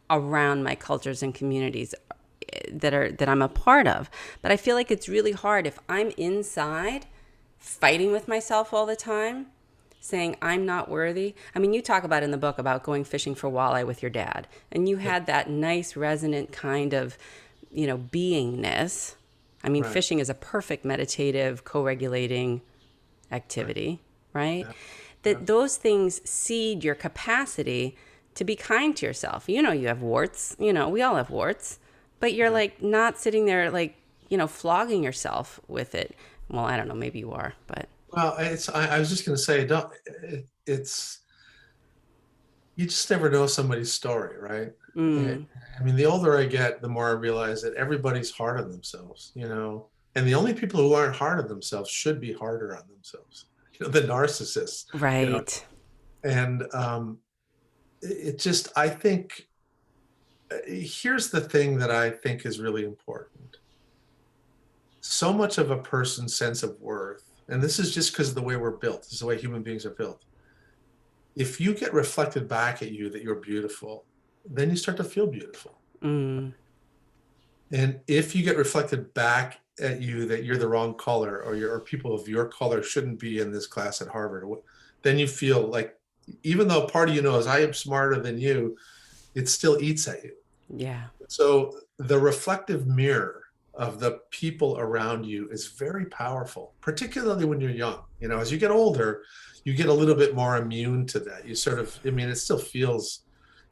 around my cultures and communities that I'm a part of. But I feel like it's really hard if I'm inside fighting with myself all the time, saying I'm not worthy. I mean, you talk about in the book about going fishing for walleye with your dad, and you had that nice resonant kind of, beingness. I mean, Right. fishing is a perfect meditative, co-regulating Right. activity, right? Yeah. Yeah. That those things seed your capacity to be kind to yourself. You know, you have warts, you know, we all have warts, but you're Yeah. like not sitting there like, you know, flogging yourself with it. Well, I don't know, maybe you are, but Well, I was just going to say, don't, it's, you just never know somebody's story, right? Eh, mm, I mean, the older I get, the more I realize that everybody's hard on themselves, you know, and the only people who aren't hard on themselves should be harder on themselves, you know, the narcissists, you know, right. and it just, I think, here's the thing that I think is really important. So much of a person's sense of worth, and this is just because of the way we're built, this is the way human beings are built. If you get reflected back at you that you're beautiful, then you start to feel beautiful. Mm, And if you get reflected back at you that you're the wrong color, or people of your color shouldn't be in this class at Harvard, then you feel like, even though part of you knows I am smarter than you, it still eats at you. yeah. So the reflective mirror of the people around you is very powerful, particularly when you're young. You know, as you get older, you get a little bit more immune to that. You sort of, I mean, it still feels,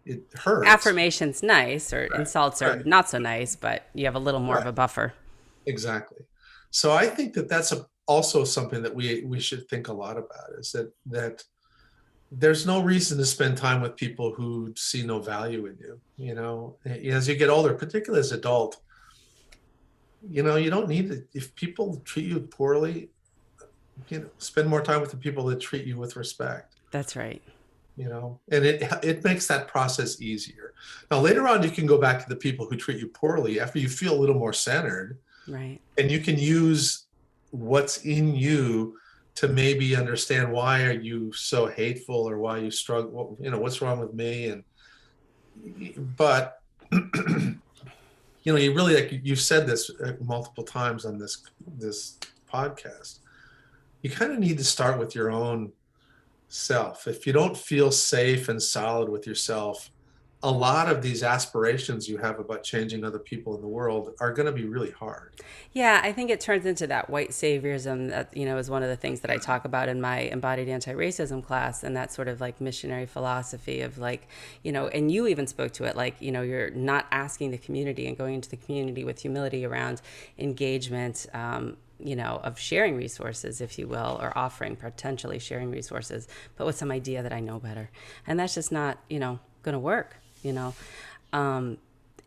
it hurts. Affirmation's nice, or insults Right. are Right. not so nice, but you have a little more of Right. a buffer. Exactly. So I think that that's also something that we should think a lot about, is that there's no reason to spend time with people who see no value in you. You know, as you get older, particularly as an adult, you know, you don't need to, if people treat you poorly, you know, spend more time with the people that treat you with respect, That's right. you know, and it makes that process easier. Now, later on, you can go back to the people who treat you poorly after you feel a little more centered, Right. and you can use what's in you to maybe understand, why are you so hateful, or why you struggle, you know, what's wrong with me. And, but, you know, you really, like you've said this multiple times on this podcast, you kind of need to start with your own self. If you don't feel safe and solid with yourself, a lot of these aspirations you have about changing other people in the world are going to be really hard. Yeah, I think it turns into that white saviorism that, you know, is one of the things that I talk about in my embodied anti-racism class, and that sort of like missionary philosophy of like, you know, and you even spoke to it, like, you know, you're not asking the community and going into the community with humility around engagement, you know, of sharing resources, if you will, or offering potentially sharing resources, but with some idea that I know better. And that's just not, you know, going to work, you know. Um,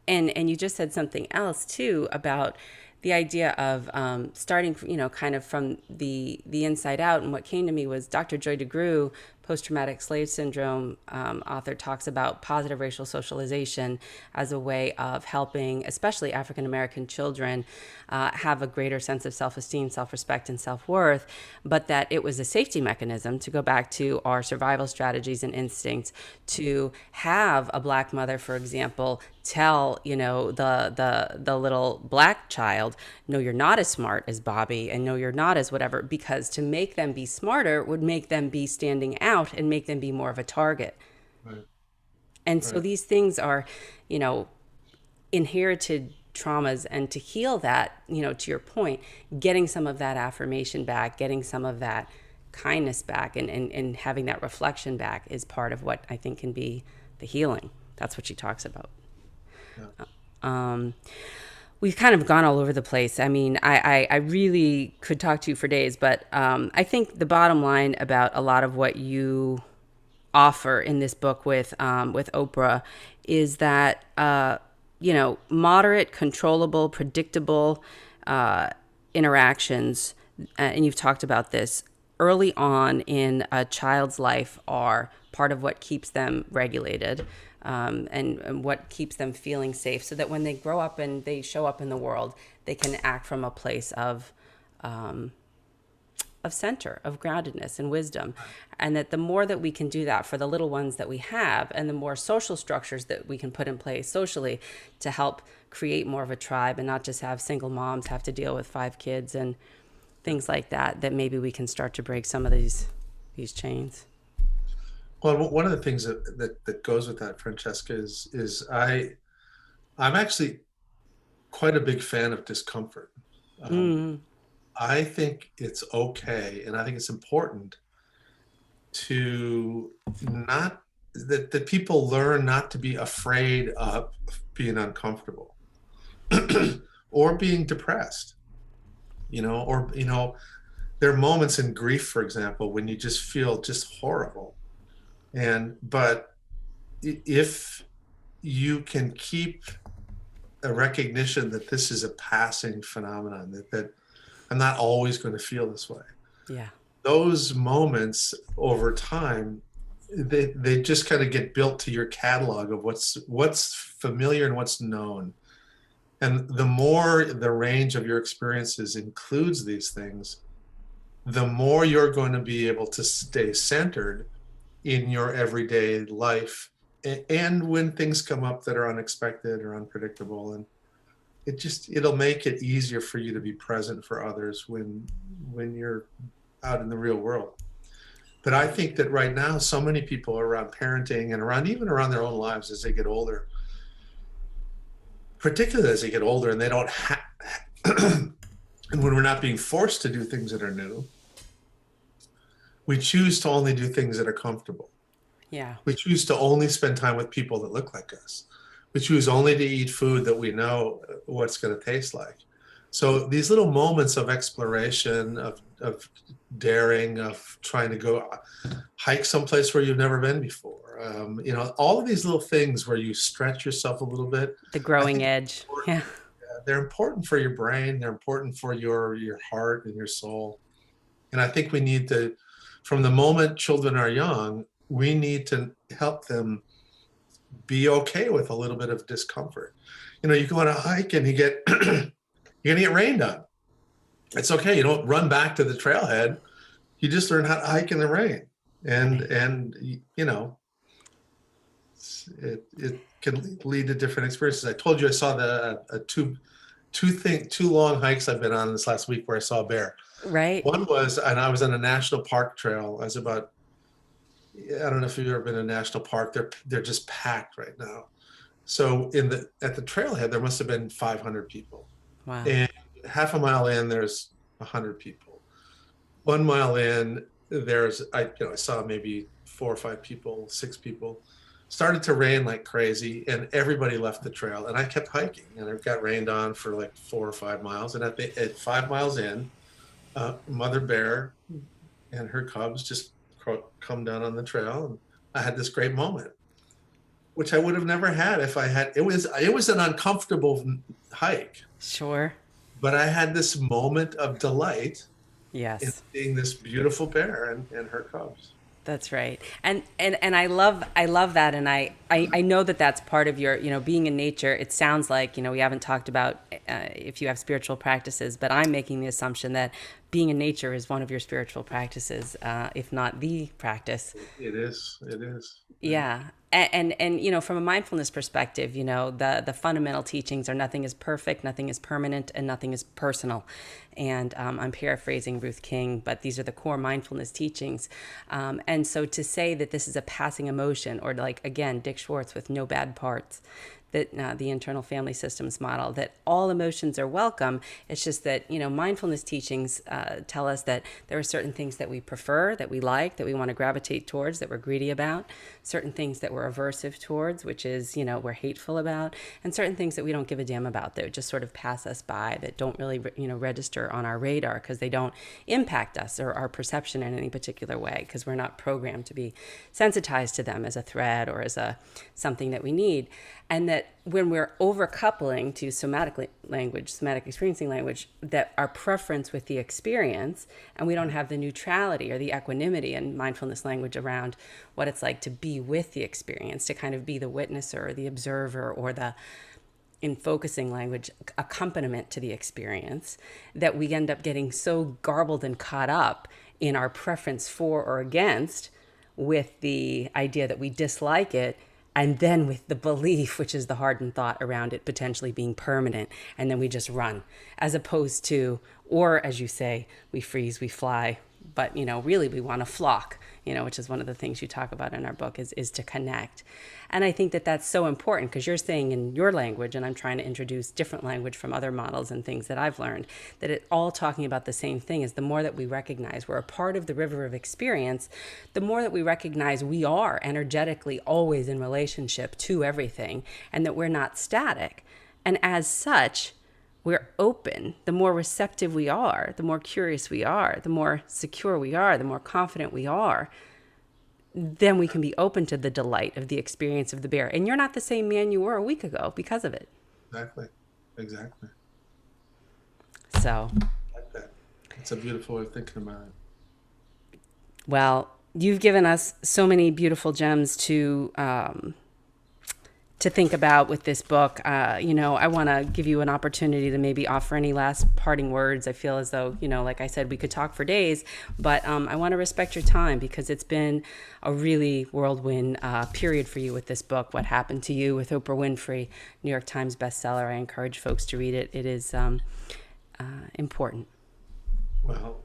and you just said something else too about the idea of starting, you know, kind of from the inside out. And what came to me was Dr. Joy DeGruy, post-traumatic slave syndrome author, talks about positive racial socialization as a way of helping especially African American children have a greater sense of self-esteem, self-respect, and self-worth, but that it was a safety mechanism, to go back to our survival strategies and instincts, to have a Black mother, for example, tell, you know, the little Black child, no, you're not as smart as Bobby, and no, you're not as whatever, because to make them be smarter would make them be standing out and make them be more of a target. Right. And so Right. these things are, you know, inherited traumas, and to heal that, you know, to your point, getting some of that affirmation back, getting some of that kindness back, and having that reflection back is part of what I think can be the healing. That's what she talks about. Yeah. We've kind of gone all over the place. I mean, I really could talk to you for days, but I think the bottom line about a lot of what you offer in this book with Oprah is that you know, moderate, controllable, predictable interactions, and you've talked about this early on in a child's life, are part of what keeps them regulated, and what keeps them feeling safe, so that when they grow up and they show up in the world, they can act from a place of center, of groundedness and wisdom. And that the more that we can do that for the little ones that we have, and the more social structures that we can put in place socially to help create more of a tribe, and not just have single moms have to deal with 5 kids and things like that, that maybe we can start to break some of these chains. Well, one of the things that goes with that, Francesca, is I'm actually quite a big fan of discomfort. Mm. I think it's okay, and I think it's important to not that people learn not to be afraid of being uncomfortable or being depressed, or there are moments in grief, for example, when you just feel just horrible. But if you can keep a recognition that this is a passing phenomenon, that I'm not always going to feel this way. Yeah. Those moments over time, they just kind of get built to your catalog of what's familiar and what's known. And the more the range of your experiences includes these things, the more you're going to be able to stay centered in your everyday life, and when things come up that are unexpected or unpredictable. And it'll make it easier for you to be present for others when you're out in the real world. But I think that right now, so many people around parenting and even around their own lives as they get older, particularly as they get older and they don't have, and when we're not being forced to do things that are new, we choose to only do things that are comfortable. Yeah. We choose to only spend time with people that look like us. We choose only to eat food that we know what's going to taste like. So these little moments of exploration, of daring, of trying to go hike someplace where you've never been before, all of these little things where you stretch yourself a little bit. The I growing think edge. Yeah. they're important for your brain. They're important for your heart and your soul. And I think we need to, from the moment children are young, we need to help them be okay with a little bit of discomfort. You go on a hike and you're gonna get rained on. It's okay. You don't run back to the trailhead. You just learn how to hike in the rain. And Right. and it can lead to different experiences. I told you I saw two long hikes I've been on this last week where I saw a bear. Right. One was, and I was on a national park trail. I don't know if you've ever been to a national park. They're just packed right now. So at the trailhead, there must have been 500 people. Wow. And half a mile in, there's 100 people. 1 mile in, I saw maybe 4 or 5 people, 6 people. Started to rain like crazy, and everybody left the trail. And I kept hiking, and it got rained on for like 4 or 5 miles. And at 5 miles in, mother bear and her cubs just come down on the trail, and I had this great moment, which I would have never had if I had. It was an uncomfortable hike, Sure. but I had this moment of delight in Yes. seeing this beautiful bear and her cubs. That's right. And I love that. And I know that that's part of your, being in nature. It sounds like, we haven't talked about if you have spiritual practices, but I'm making the assumption that being in nature is one of your spiritual practices, if not the practice. It is. It is. Yeah. Yeah. And from a mindfulness perspective, the fundamental teachings are nothing is perfect, nothing is permanent, and nothing is personal. And I'm paraphrasing Ruth King, but these are the core mindfulness teachings. And so to say that this is a passing emotion, or like, again, Dick Schwartz with no bad parts, that the internal family systems model, that all emotions are welcome. It's just that, mindfulness teachings tell us that there are certain things that we prefer, that we like, that we want to gravitate towards, that we're greedy about, certain things that we're aversive towards, which is, we're hateful about, and certain things that we don't give a damn about, that just sort of pass us by, that don't really, register on our radar because they don't impact us or our perception in any particular way, because we're not programmed to be sensitized to them as a threat or as something that we need. And that when we're overcoupling to somatic experiencing language, that our preference with the experience, and we don't have the neutrality or the equanimity in mindfulness language around what it's like to be with the experience, to kind of be the witnesser or the observer or the, in focusing language, accompaniment to the experience, that we end up getting so garbled and caught up in our preference for or against with the idea that we dislike it, and then with the belief, which is the hardened thought around it potentially being permanent, and then we just run, as opposed to, or as you say, we freeze, we fly, but really we want to flock, which is one of the things you talk about in our book is to connect. And I think that that's so important because you're saying in your language, and I'm trying to introduce different language from other models and things that I've learned, that it all talking about the same thing is the more that we recognize we're a part of the river of experience, the more that we recognize we are energetically always in relationship to everything and that we're not static. And as such, we're open. The more receptive we are, the more curious we are, the more secure we are, the more confident we are, then we can be open to the delight of the experience of the bear. And you're not the same man you were a week ago because of it. Exactly. So. Like that. It's a beautiful way of thinking about it. Well, you've given us so many beautiful gems to think about with this book. I want to give you an opportunity to maybe offer any last parting words. I feel as though, like I said, we could talk for days, but I want to respect your time because it's been a really whirlwind period for you with this book, What Happened to You with Oprah Winfrey, New York Times bestseller. I encourage folks to read it. It is important. Well,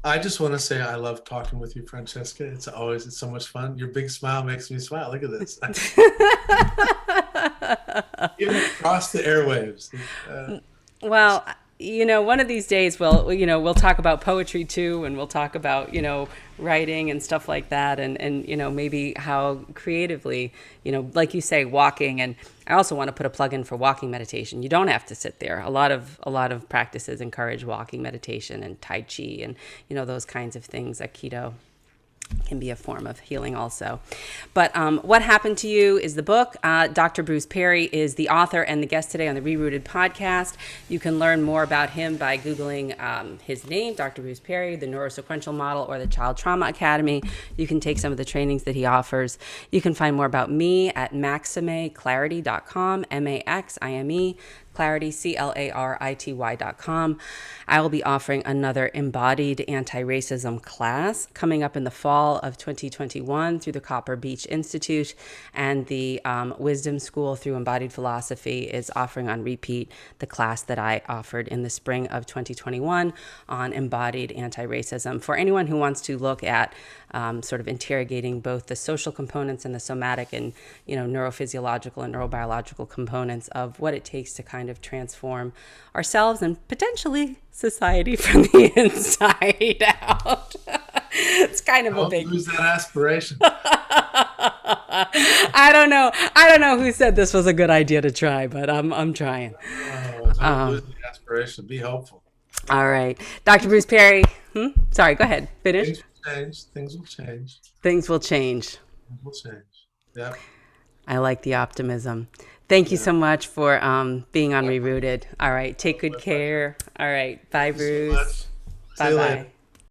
I just want to say I love talking with you, Francesca. It's so much fun. Your big smile makes me smile. Look at this. Even across the airwaves. Well, one of these days we'll talk about poetry too, and we'll talk about, writing and stuff like that. And maybe how creatively, like you say, walking. And I also want to put a plug in for walking meditation. You don't have to sit there. A lot of practices encourage walking meditation and Tai Chi and, those kinds of things. Aikido can be a form of healing also. But What Happened to You is the book. Dr. Bruce Perry is the author and the guest today on the ReRooted podcast. You can learn more about him by Googling his name, Dr. Bruce Perry, the Neurosequential Model, or the Child Trauma Academy. You can take some of the trainings that he offers. You can find more about me at MaximéClarity.com, MAXIME, Clarity, CLARITY.com. I will be offering another embodied anti-racism class coming up in the fall of 2021 through the Copper Beach Institute, and the Wisdom School through Embodied Philosophy is offering on repeat the class that I offered in the spring of 2021 on embodied anti-racism. For anyone who wants to look at sort of interrogating both the social components and the somatic and neurophysiological and neurobiological components of what it takes to kind of transform ourselves and potentially society from the inside out. It's kind of a big. Lose that aspiration. I don't know who said this was a good idea to try, but I'm trying. Don't lose the aspiration. Be hopeful. All right, Dr. Bruce Perry. Sorry, go ahead. Finish. Things will change. Things will change. Yeah. I like the optimism. Thank you so much for being on ReRooted. All right. Take good care. All right. Bye, Bruce. Bye-bye.